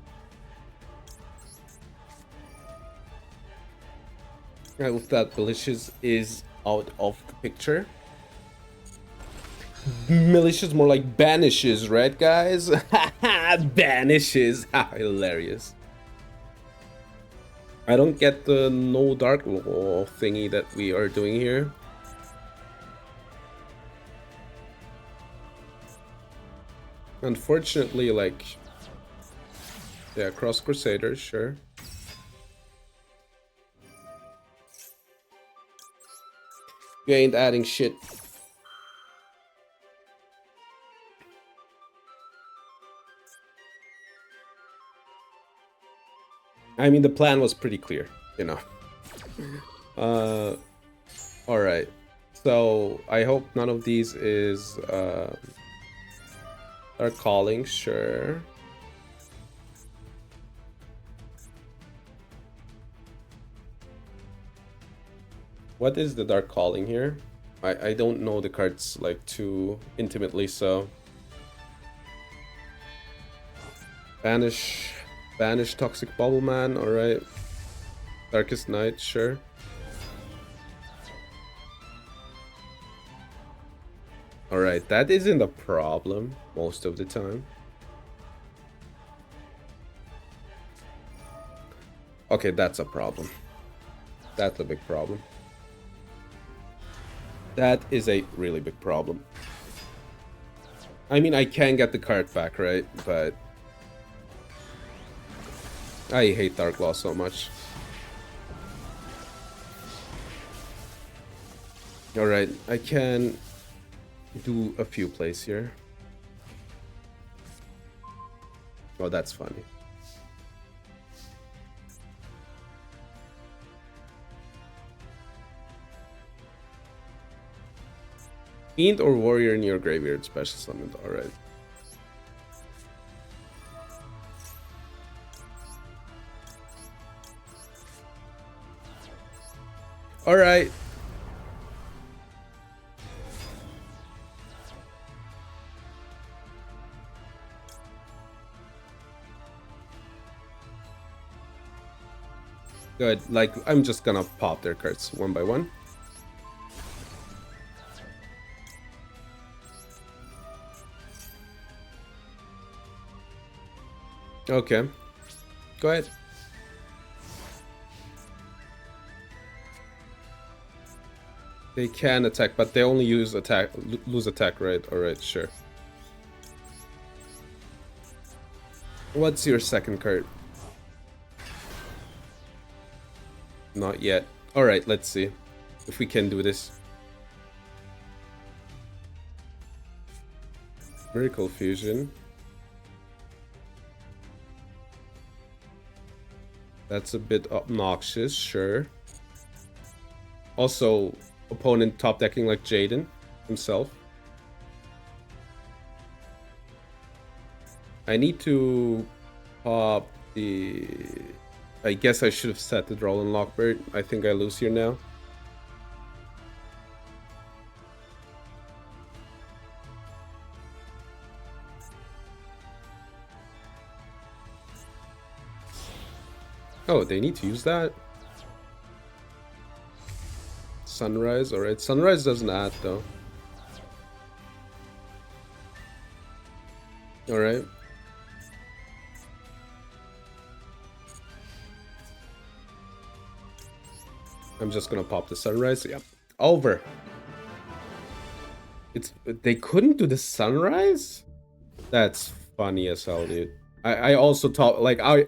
Right, with that, Militias is out of the picture. Militias more like banishes, right, guys? Banishes. Hilarious. I don't get the no Dark Law thingy that we are doing here. Unfortunately, like, yeah, Cross Crusaders, sure. You ain't adding shit. I mean, the plan was pretty clear, you know. All right. So I hope none of these is are calling. Sure. What is the dark calling here? I don't know the cards like too intimately, so banish Toxic Bubble Man. All right. Darkest Night. Sure. All right, that isn't a problem most of the time. Okay, that's a problem. That's a big problem. That is a really big problem. I mean, I can get the card back, right? But I hate Dark Law so much. All right, I can do a few plays here. Oh, that's funny. Fiend or Warrior in your graveyard special summoned. Alright. Alright. Good. Like, I'm just gonna pop their cards one by one. Okay. Go ahead. They can attack, but they only use attack, lose attack, right? Alright, sure. What's your second card? Not yet. Alright, let's see if we can do this. Miracle Fusion. That's a bit obnoxious, sure. Also, opponent top decking like Jaden himself. I need to pop the... I guess I should have set the Droll and Lockbird. I think I lose here now. Oh, they need to use that? Sunrise, alright. Sunrise doesn't add though. Alright. I'm just gonna pop the Sunrise. Yep. Over. They couldn't do the Sunrise? That's funny as hell, dude. I also top like I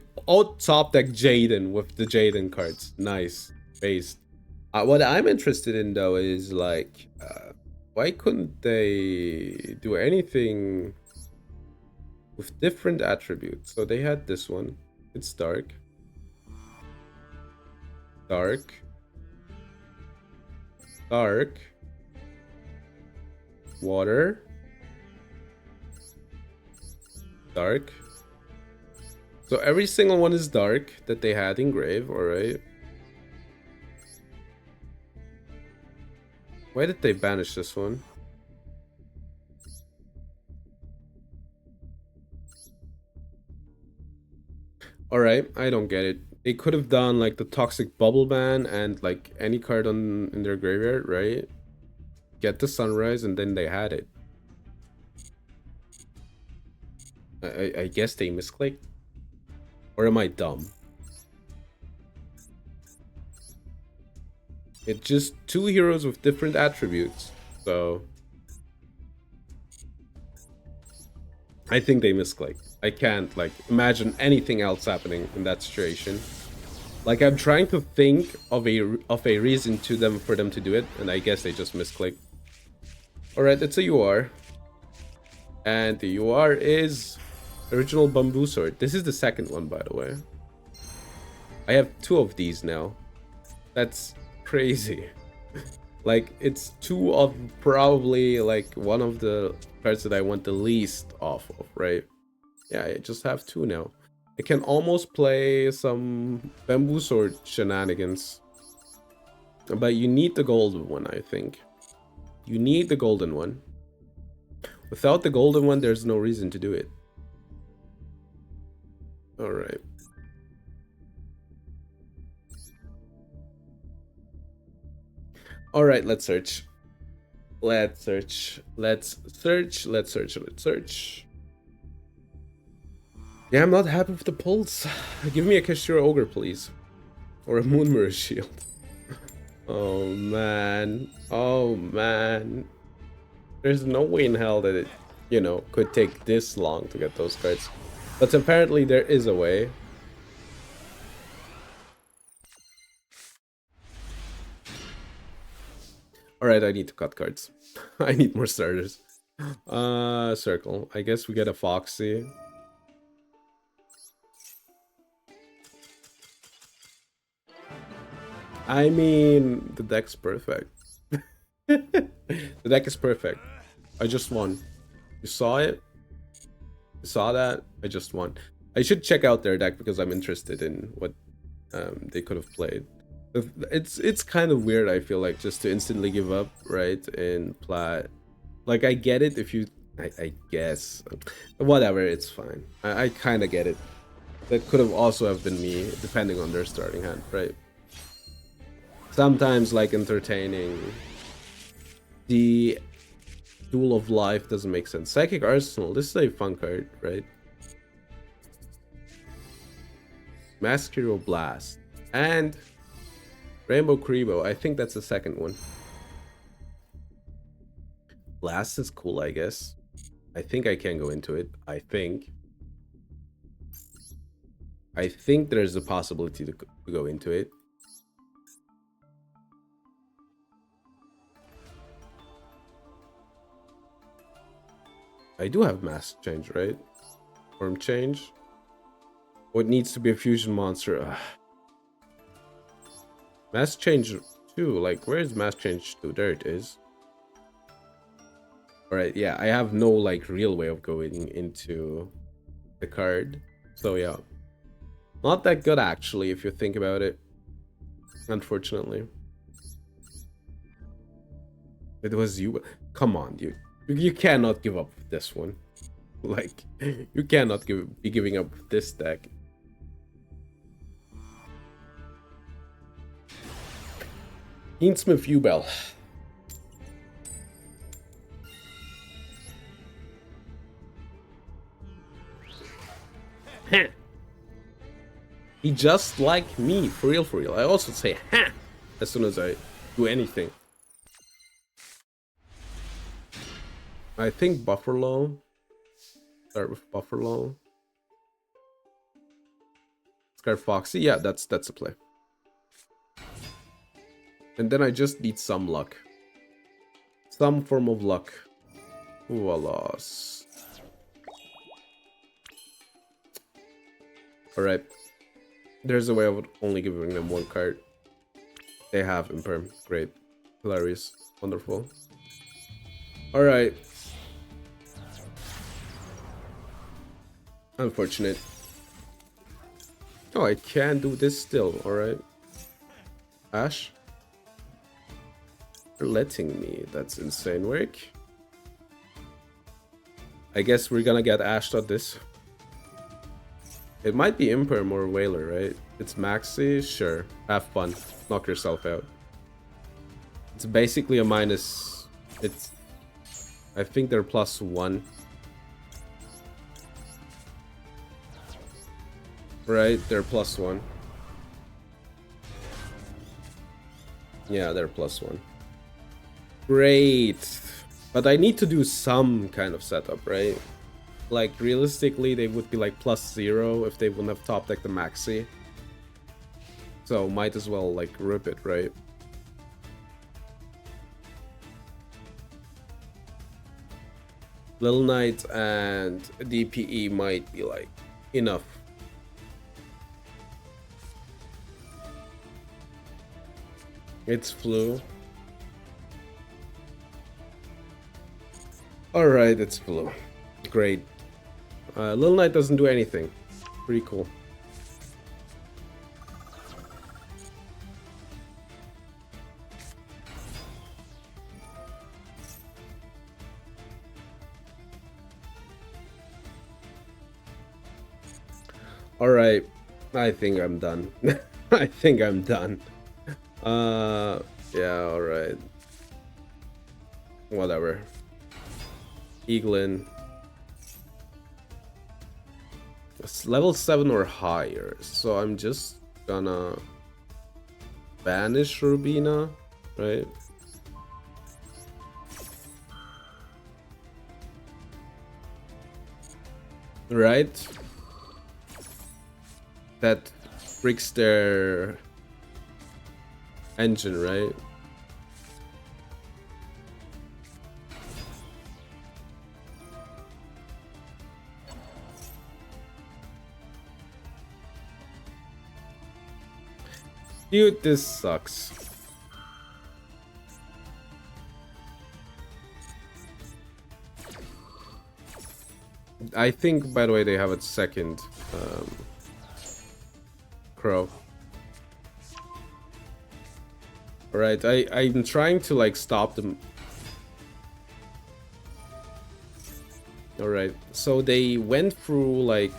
top deck Jaden with the Jaden cards. Nice. Based. What I'm interested in though is like why couldn't they do anything with different attributes? So they had this one. It's dark. Dark. Dark. Water. Dark. So every single one is dark that they had in grave, alright. Why did they banish this one? Alright, I don't get it. They could have done like the Toxic Bubble Ban and like any card in their graveyard, right? Get the Sunrise and then they had it. I guess they misclicked. Or am I dumb? It's just two heroes with different attributes. So I think they misclicked. I can't like imagine anything else happening in that situation. Like I'm trying to think of a reason for them to do it, and I guess they just misclicked. Alright, it's a UR. And the UR is original Bamboo Sword. This is the second one, by the way. I have 2 of these now. That's crazy. Like, it's 2 of probably like one of the cards that I want the least off of, right? Yeah, I just have 2 now. I can almost play some bamboo sword shenanigans. But you need the golden one, I think. You need the golden one. Without the golden one, there's no reason to do it. Alright. Alright, let's search. Let's search. Let's search. Let's search. Let's search. Yeah, I'm not happy with the pulse. Give me a Kashira Ogre, please. Or a Moon Mirror Shield. Oh, man. Oh, man. There's no way in hell that it, you know, could take this long to get those cards. But apparently there is a way. Alright, I need to cut cards. I need more starters. Circle. I guess we get a Foxy. I mean, the deck's perfect. The deck is perfect. I just won. You saw it? You saw that? I just won. I should check out their deck because I'm interested in what they could have played. It's kind of weird, I feel like, just to instantly give up, right? In plat. Like, I get it if you... I guess. Whatever, it's fine. I kind of get it. That could have also have been me, depending on their starting hand, right? Sometimes, like, entertaining the Duel of Life doesn't make sense. Psychic Arsenal, this is a fun card, right? Mask Hero Blast. And Rainbow Kribo, I think that's the second one. Blast is cool, I guess. I think I can go into it. I think there's a possibility to go into it. I do have mask change, right? Form change. What needs to be a fusion monster? Ugh. Mask change 2. Like, where is mask change 2? There it is. Alright, yeah, I have no, like, real way of going into the card. So, yeah. Not that good, actually, if you think about it. Unfortunately. It was you. Come on, dude. You cannot give up this one. Like, you cannot be giving up this deck. Heatsmith Ubel. He just like me, for real, for real. I also say ha as soon as I do anything. I think Buffalo. Start with Buffalo. Scar Foxy. Yeah, that's a play. And then I just need some luck. Some form of luck. Ooh, a loss. Alright. There's a way of only giving them one card. They have Imperm. Great. Hilarious. Wonderful. Alright. Unfortunate. Oh, I can do this still. Alright. Ash? You're letting me. That's insane work. I guess we're gonna get Ashed on this. It might be Imperm or Whaler, right? It's Maxi? Sure. Have fun. Knock yourself out. It's basically a minus... It's... I think they're +1. Right? They're +1. Yeah, they're +1. Great. But I need to do some kind of setup, right? Like, realistically, they would be like +0 if they wouldn't have top decked the Maxi. So, might as well, like, rip it, right? Little Knight and DPE might be, like, enough. It's flu. Alright, it's flu. Great. Little Knight doesn't do anything. Pretty cool. Alright, I think I'm done. I think I'm done. Yeah, alright. Whatever. Eaglin. It's level 7 or higher, so I'm just gonna banish Rubina, right? Right? That breaks their engine, right? Dude, this sucks. I think, by the way, they have a second crow. Alright, I'm trying to like stop them. Alright, so they went through like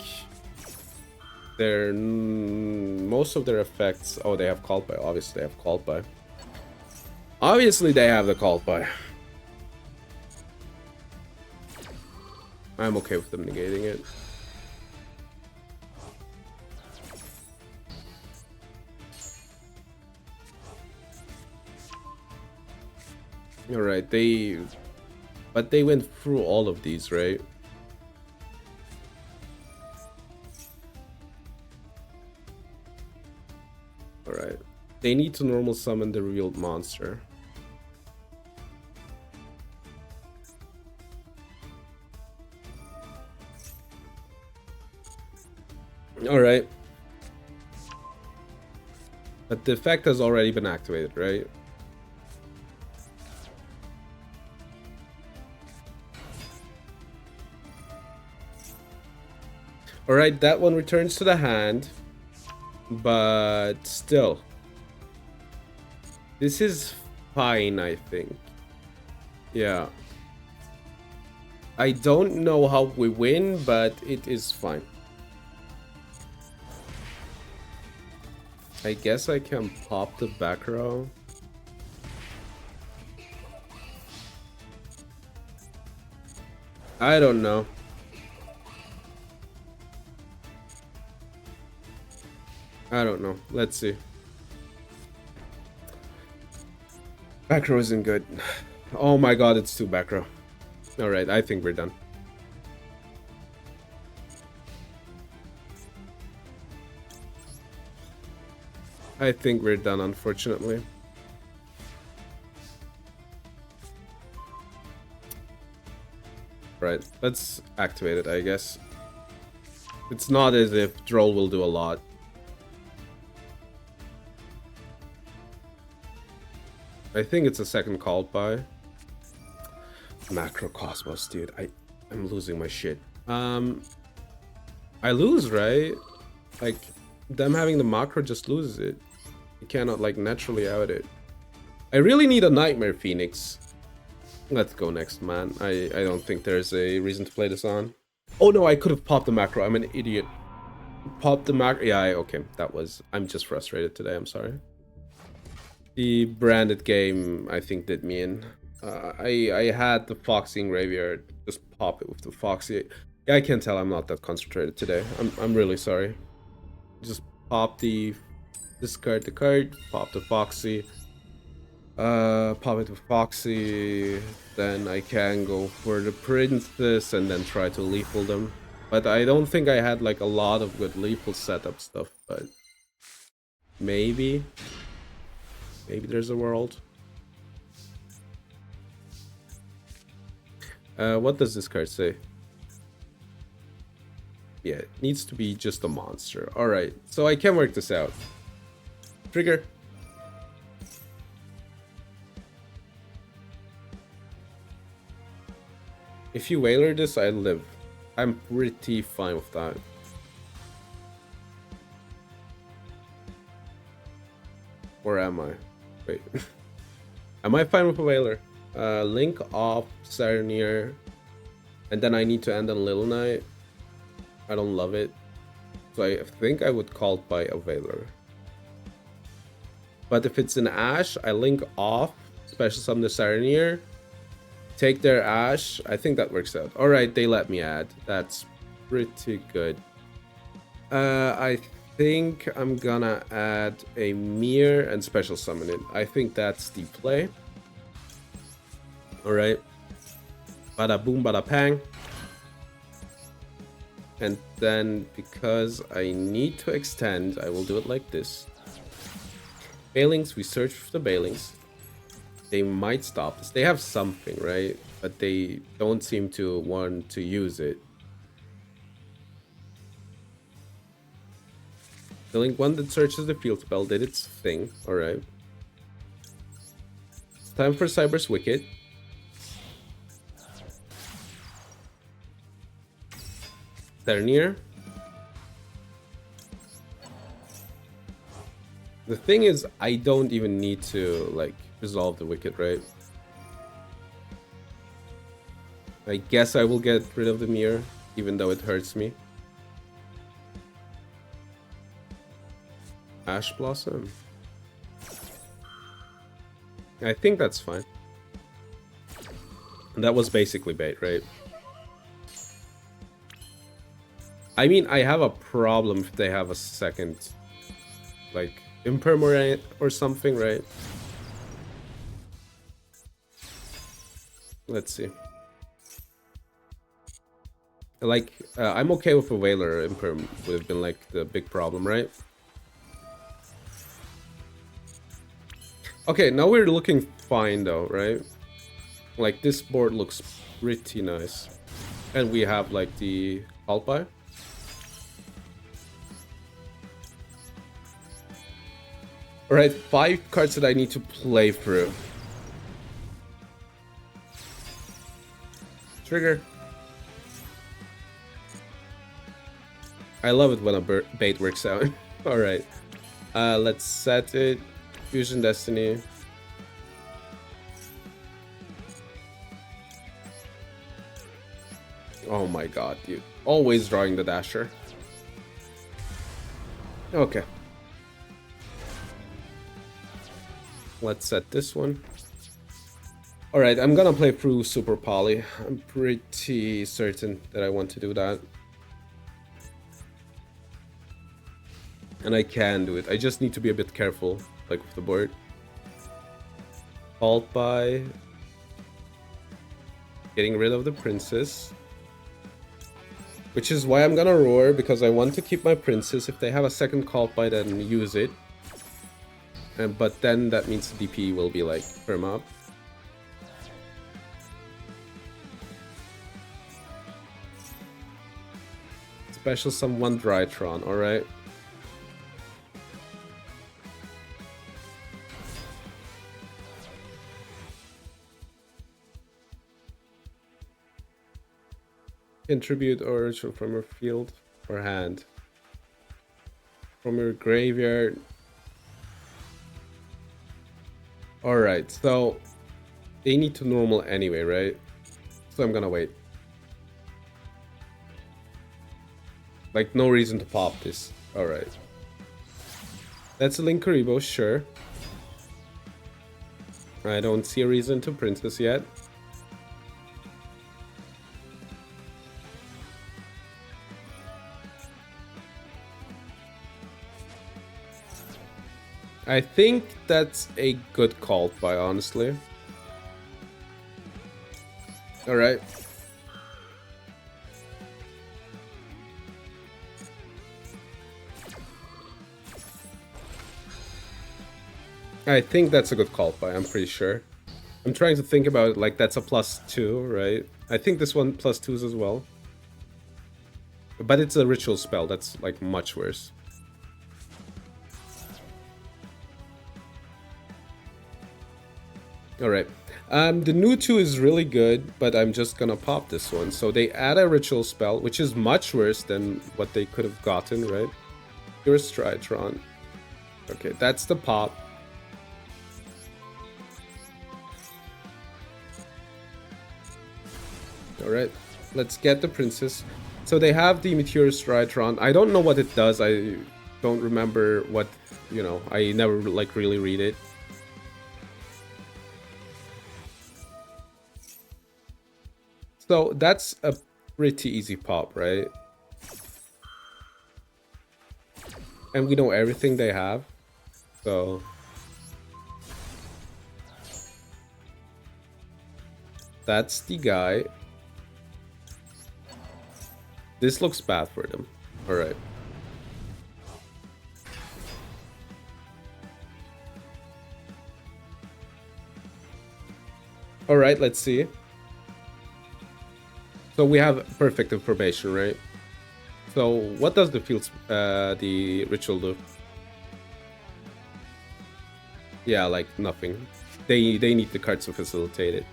their most of their effects. Oh, they have called by. Obviously, they have called by. Obviously, they have the called by. I'm okay with them negating it. Alright, but they went through all of these, right? Alright. They need to normal summon the revealed monster. Alright. But the effect has already been activated, right? Alright, that one returns to the hand. But still. This is fine, I think. Yeah. I don't know how we win, but it is fine. I guess I can pop the back row. I don't know. I don't know. Let's see. Back row isn't good. Oh my god, it's 2 back row. Alright, I think we're done. I think we're done, unfortunately. Right, let's activate it, I guess. It's not as if Droll will do a lot. I think it's a second called by. Macrocosmos, dude. I'm losing my shit. I lose, right? Like, them having the macro just loses it. You cannot, like, naturally out it. I really need a Nightmare Phoenix. Let's go next, man. I don't think there's a reason to play this on. Oh no, I could have popped the macro. I'm an idiot. Popped the macro. Yeah, okay. That was... I'm just frustrated today. I'm sorry. The branded game, I think, did me in. I had the Foxy in Graveyard. Just pop it with the Foxy. Yeah, I can tell I'm not that concentrated today. I'm really sorry. Just pop the... Discard the card. Pop the Foxy. Pop it with Foxy. Then I can go for the Princess and then try to lethal them. But I don't think I had like a lot of good lethal setup stuff, but... Maybe... Maybe there's a world. What does this card say? Yeah, it needs to be just a monster. Alright, so I can work this out. Trigger. If you Whaler this, I live. I'm pretty fine with that. Or am I? Wait. Am I fine with a Whaler? Link off Sarnier. And then I need to end on Little Knight. I don't love it. So I think I would call it by a Whaler. But if it's an Ash, I link off, special summon the Sarnier, take their Ash. I think that works out. Alright, they let me add. That's pretty good. I think I'm gonna add a Mirror and special summon it. I think that's the play. Alright. Bada boom, bada pang. And then, because I need to extend, I will do it like this. Bailings, we search for the Bailings. They might stop us. They have something, right? But they don't seem to want to use it. The link one that searches the field spell did its thing. Alright. It's time for Cyber's Wicked. They're near. The thing is, I don't even need to, like, resolve the Wicked, right? I guess I will get rid of the mirror, even though it hurts me. Ash Blossom. I think that's fine. That was basically bait, right? I mean, I have a problem if they have a second, like, Impermanent or something, right? Let's see. Like, I'm okay with a Whaler Imperm would have been, like, the big problem, right? Okay, now we're looking fine, though, right? Like, this board looks pretty nice. And we have, like, the Alpi. Alright, 5 cards that I need to play through. Trigger. I love it when a bait works out. Alright. Let's set it. Fusion Destiny. Oh my god, dude. Always drawing the Dasher. Okay. Let's set this one. Alright, I'm gonna play through Super Poly. I'm pretty certain that I want to do that. And I can do it. I just need to be a bit careful, like with the board. Halt by getting rid of the princess. Which is why I'm gonna roar, because I want to keep my princess. If they have a second call by, then use it. But then that means the DP will be like firm up. Special someone Drytron, alright. Contribute origin from your field or hand. From your graveyard. Alright, so they need to normal anyway, right? So I'm gonna wait. Like, no reason to pop this. Alright. That's a Linkuriboh, sure. I don't see a reason to Princess yet. I think that's a good call by, honestly. Alright. I think that's a good call by, I'm pretty sure. I'm trying to think about it, like that's a +2, right? I think this one +2s as well. But it's a ritual spell, that's like much worse. Alright, The new 2 is really good, but I'm just gonna pop this one. So they add a ritual spell, which is much worse than what they could have gotten, right? Your Stritron. Okay, that's the pop. Alright, let's get the princess. So they have the Meteor Stritron. I don't know what it does. I don't remember what, you know, I never like really read it. So that's a pretty easy pop, right? And we know everything they have. So that's the guy. This looks bad for them. Alright. Alright, let's see. So we have perfect information, right? So what does the ritual do? Yeah, like nothing. They need the cards to facilitate it.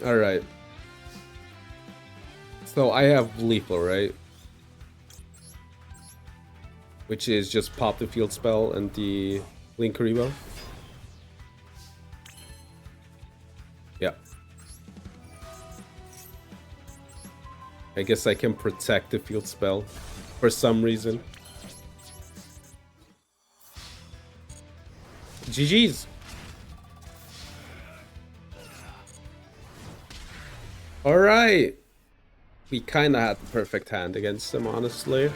Alright. So I have lethal, right? Which is just pop the field spell and the Linkuriboh. Yeah. I guess I can protect the field spell for some reason. GG's. Alright. We kind of had the perfect hand against them, honestly.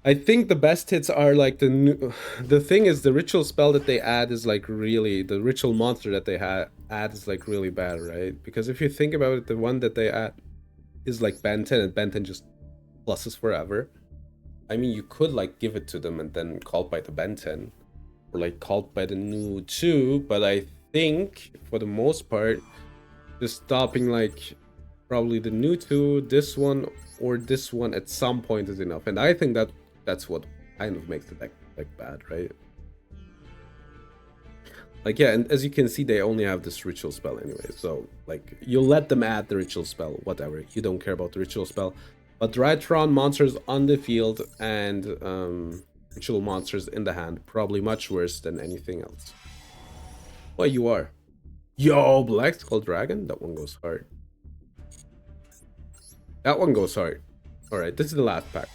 I think the best hits are like the new... The thing is, the ritual spell that they add is like really... The ritual monster that they add is like really bad, right? Because if you think about it, the one that they add is like Ben 10, and Ben 10 just pluses forever. I mean, you could like give it to them and then called by the Ben 10. Or like called by the new 2, but I think for the most part, just stopping like probably the new 2, this one, or this one at some point is enough. And I think that's what kind of makes the deck like bad, right? Like, yeah, and as you can see, they only have this ritual spell anyway. So, like, you'll let them add the ritual spell, whatever. You don't care about the ritual spell. But Drytron monsters on the field and ritual monsters in the hand, probably much worse than anything else. Well, you are. Yo, Black Skull Dragon? That one goes hard. That one goes hard. Alright, this is the last pack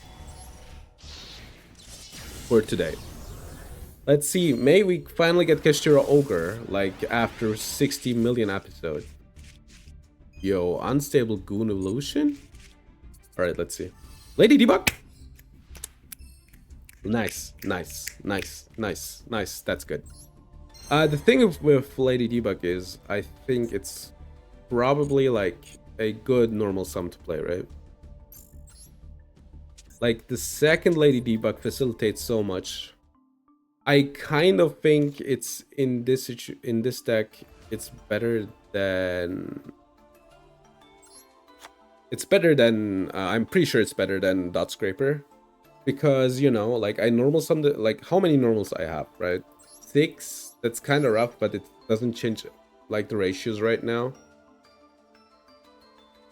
for today. Let's see, may we finally get Keshira Ogre, like, after 60 million episodes. Yo, Unstable Goon Evolution? Alright, let's see. Lady Debug! Nice, nice, nice, nice, nice, that's good. The thing with Lady Debug is, I think it's probably, like, a good normal sum to play, right? Like, the second Lady Debug facilitates so much. I kind of think it's in this deck, it's better than... I'm pretty sure it's better than Dot Scraper. Because, you know, like, I normal sum the... Like, how many normals I have, right? 6? That's kind of rough, but it doesn't change, like, the ratios right now.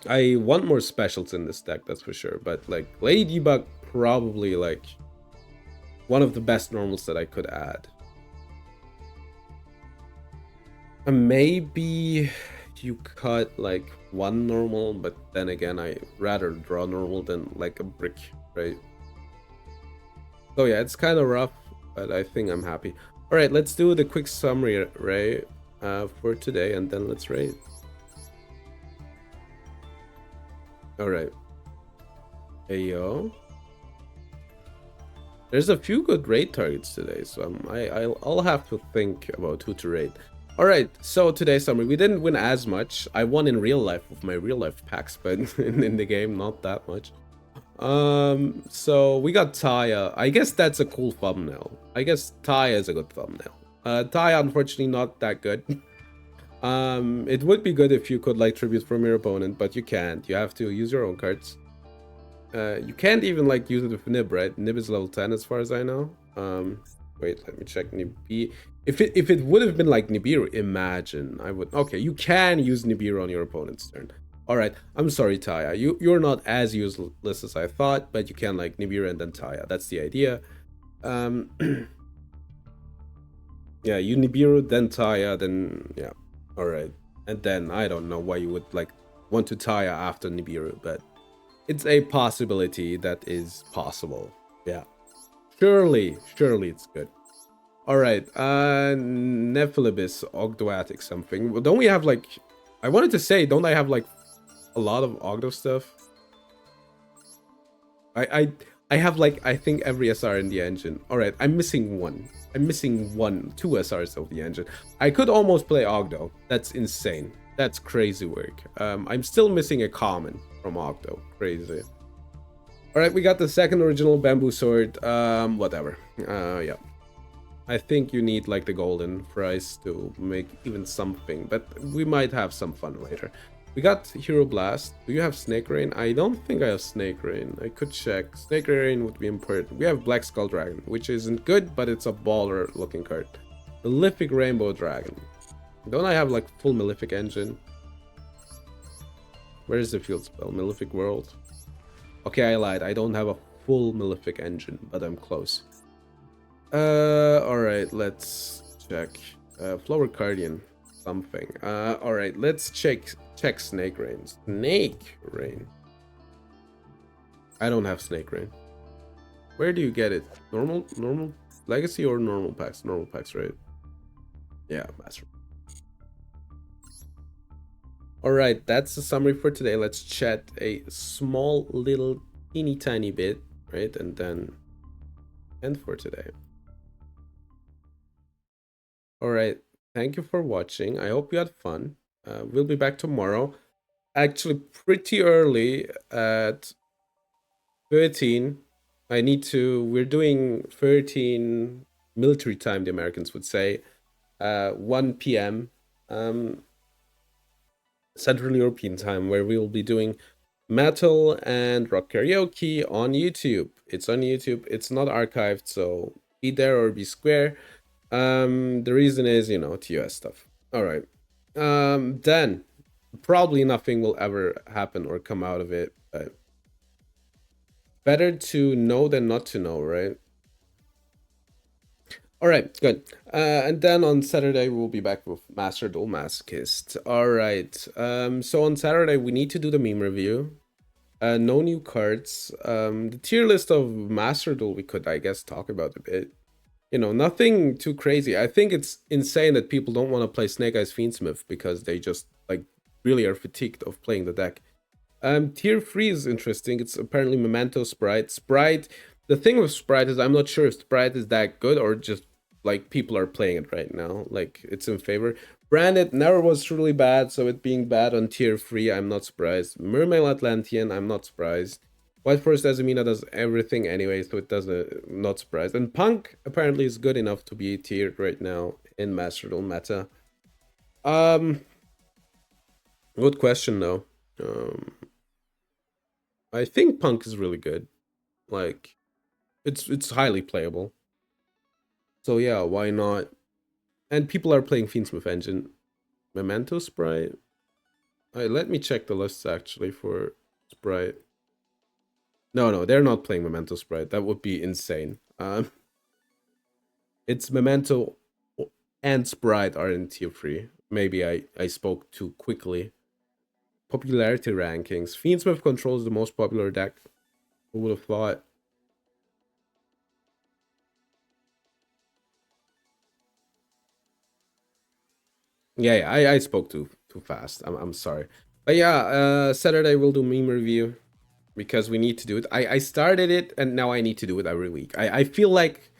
I want more specials in this deck, that's for sure. But, like, Lady Debug probably, like... one of the best normals that I could add. And maybe you cut like one normal, but then again, I rather draw normal than like a brick, right? So yeah, it's kind of rough, but I think I'm happy. All right, let's do the quick summary, right, for today, and then let's raid. All right. Hey, yo. There's a few good raid targets today, so I'll have to think about who to raid. Alright, so today's summary. We didn't win as much. I won in real life with my real life packs, but in the game, not that much. So we got Taya. I guess that's a cool thumbnail. I guess Taya is a good thumbnail. Taya, unfortunately, not that good. It would be good if you could like tribute from your opponent, but you can't. You have to use your own cards. You can't even like use it with Nib, right? Nib is level 10 as far as I know. Wait, let me check Nibi. If it would have been like Nibiru, imagine I would. Okay, you can use Nibiru on your opponent's turn. All right, I'm sorry, Taya. You're not as useless as I thought, but you can like Nibiru and then Taya. That's the idea. Yeah, you Nibiru, then Taya, then yeah. All right, and then I don't know why you would like want to Taya after Nibiru, but it's a possibility that is possible. Yeah, surely it's good. All right, Nephalibis, Ogdoatic something. Well, don't we have like? I wanted to say, don't I have like a lot of Ogdo stuff? I have like I think every SR in the engine. All right, I'm missing one. I'm missing two SRs of the engine. I could almost play Ogdo. That's insane. That's crazy work. I'm still missing a common from Ogdo. Crazy. All right, we got the second original bamboo sword. Whatever. Yeah. I think you need like the golden price to make even something, but we might have some fun later. We got Hero Blast. Do you have Snake Rain? I don't think I have Snake Rain. I could check. Snake Rain would be important. We have Black Skull Dragon, which isn't good, but it's a baller looking card. Malefic Rainbow Dragon. Don't I have like full Malefic engine? Where is the field spell? Malefic World. Okay, I lied. I don't have a full Malefic engine, but I'm close. Alright, let's check. Flower Guardian. Something. Alright, let's check Snake Rain. Snake Rain. I don't have Snake Rain. Where do you get it? Normal Legacy or normal packs? Normal packs, right? Yeah, Master. Alright, that's the summary for today. Let's chat a small little teeny tiny bit, right? And then end for today. Alright, thank you for watching. I hope you had fun. We'll be back tomorrow. Actually, pretty early at 13. We're doing 13 military time, the Americans would say. 1 p.m. Central European time, where we will be doing metal and rock karaoke on YouTube. It's on YouTube. It's not archived, so be there or be square. The reason is, TOS stuff. All right. Then probably nothing will ever happen or come out of it, but better to know than not to know, right? All right, good. And then on Saturday we'll be back with Master Duel Masochist. All right. So on Saturday we need to do the meme review. No new cards. The tier list of Master Duel we could, I guess, talk about a bit. Nothing too crazy. I think it's insane that people don't want to play Snake Eyes Fiendsmith because they just like really are fatigued of playing the deck. Tier 3 is interesting. It's apparently Memento Sprite. The thing with Sprite is I'm not sure if Sprite is that good or just like people are playing it right now. Like it's in favor. Branded never was truly bad, so it being bad on tier 3, I'm not surprised. Mermail Atlantean, I'm not surprised. White Forest Azumina does everything anyway, so it doesn't, not surprised. And Punk apparently is good enough to be tiered right now in Master Duel meta. Good question though. I think Punk is really good. Like, it's highly playable. So yeah, why not? And people are playing Fiendsmith Engine. Memento Sprite. Let me check the lists actually for Sprite. No, they're not playing Memento Sprite. That would be insane. It's Memento and Sprite are in tier 3. Maybe I spoke too quickly. Popularity rankings. Fiendsmith controls the most popular deck. Who would have thought? Yeah, I spoke too fast. I'm sorry. But yeah, Saturday we'll do meme review because we need to do it. I started it and now I need to do it every week. I feel like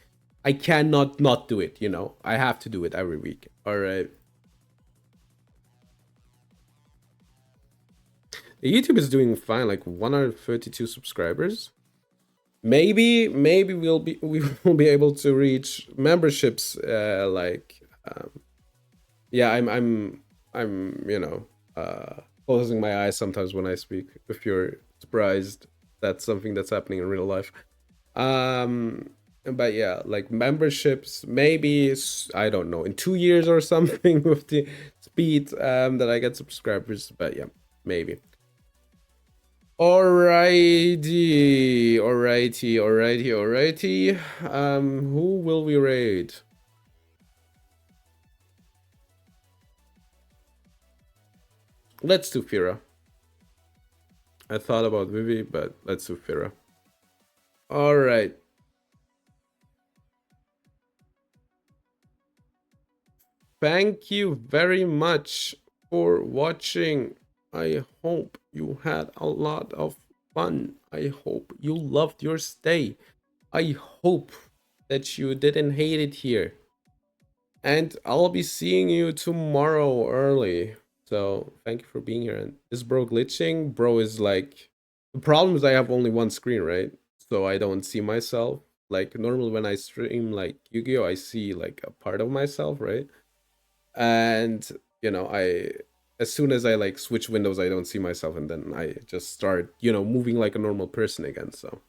I cannot not do it, I have to do it every week. All right. The YouTube is doing fine, like 132 subscribers. Maybe we will be able to reach memberships yeah, I'm closing my eyes sometimes when I speak if you're surprised. that's something that's happening in real life. But yeah, like memberships, maybe I don't know, in 2 years or something with the speed that I get subscribers. But yeah, maybe. Alrighty. Who will we raid? Let's do Fira. I thought about Vivi, but let's do Fira. Alright. Thank you very much for watching. I hope you had a lot of fun. I hope you loved your stay. I hope that you didn't hate it here. And I'll be seeing you tomorrow early. So thank you for being here. And is bro glitching? Bro is like, the problem is I have only one screen, right? So I don't see myself. Like normally when I stream like Yu-Gi-Oh, I see like a part of myself, right? And you know, I as soon as I like switch windows, I don't see myself, and then I just start, you know, moving like a normal person again. So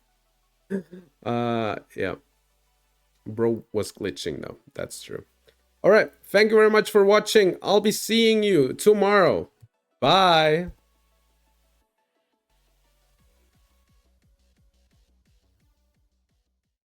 yeah. Bro was glitching though. That's true. All right. Thank you very much for watching. I'll be seeing you tomorrow. Bye.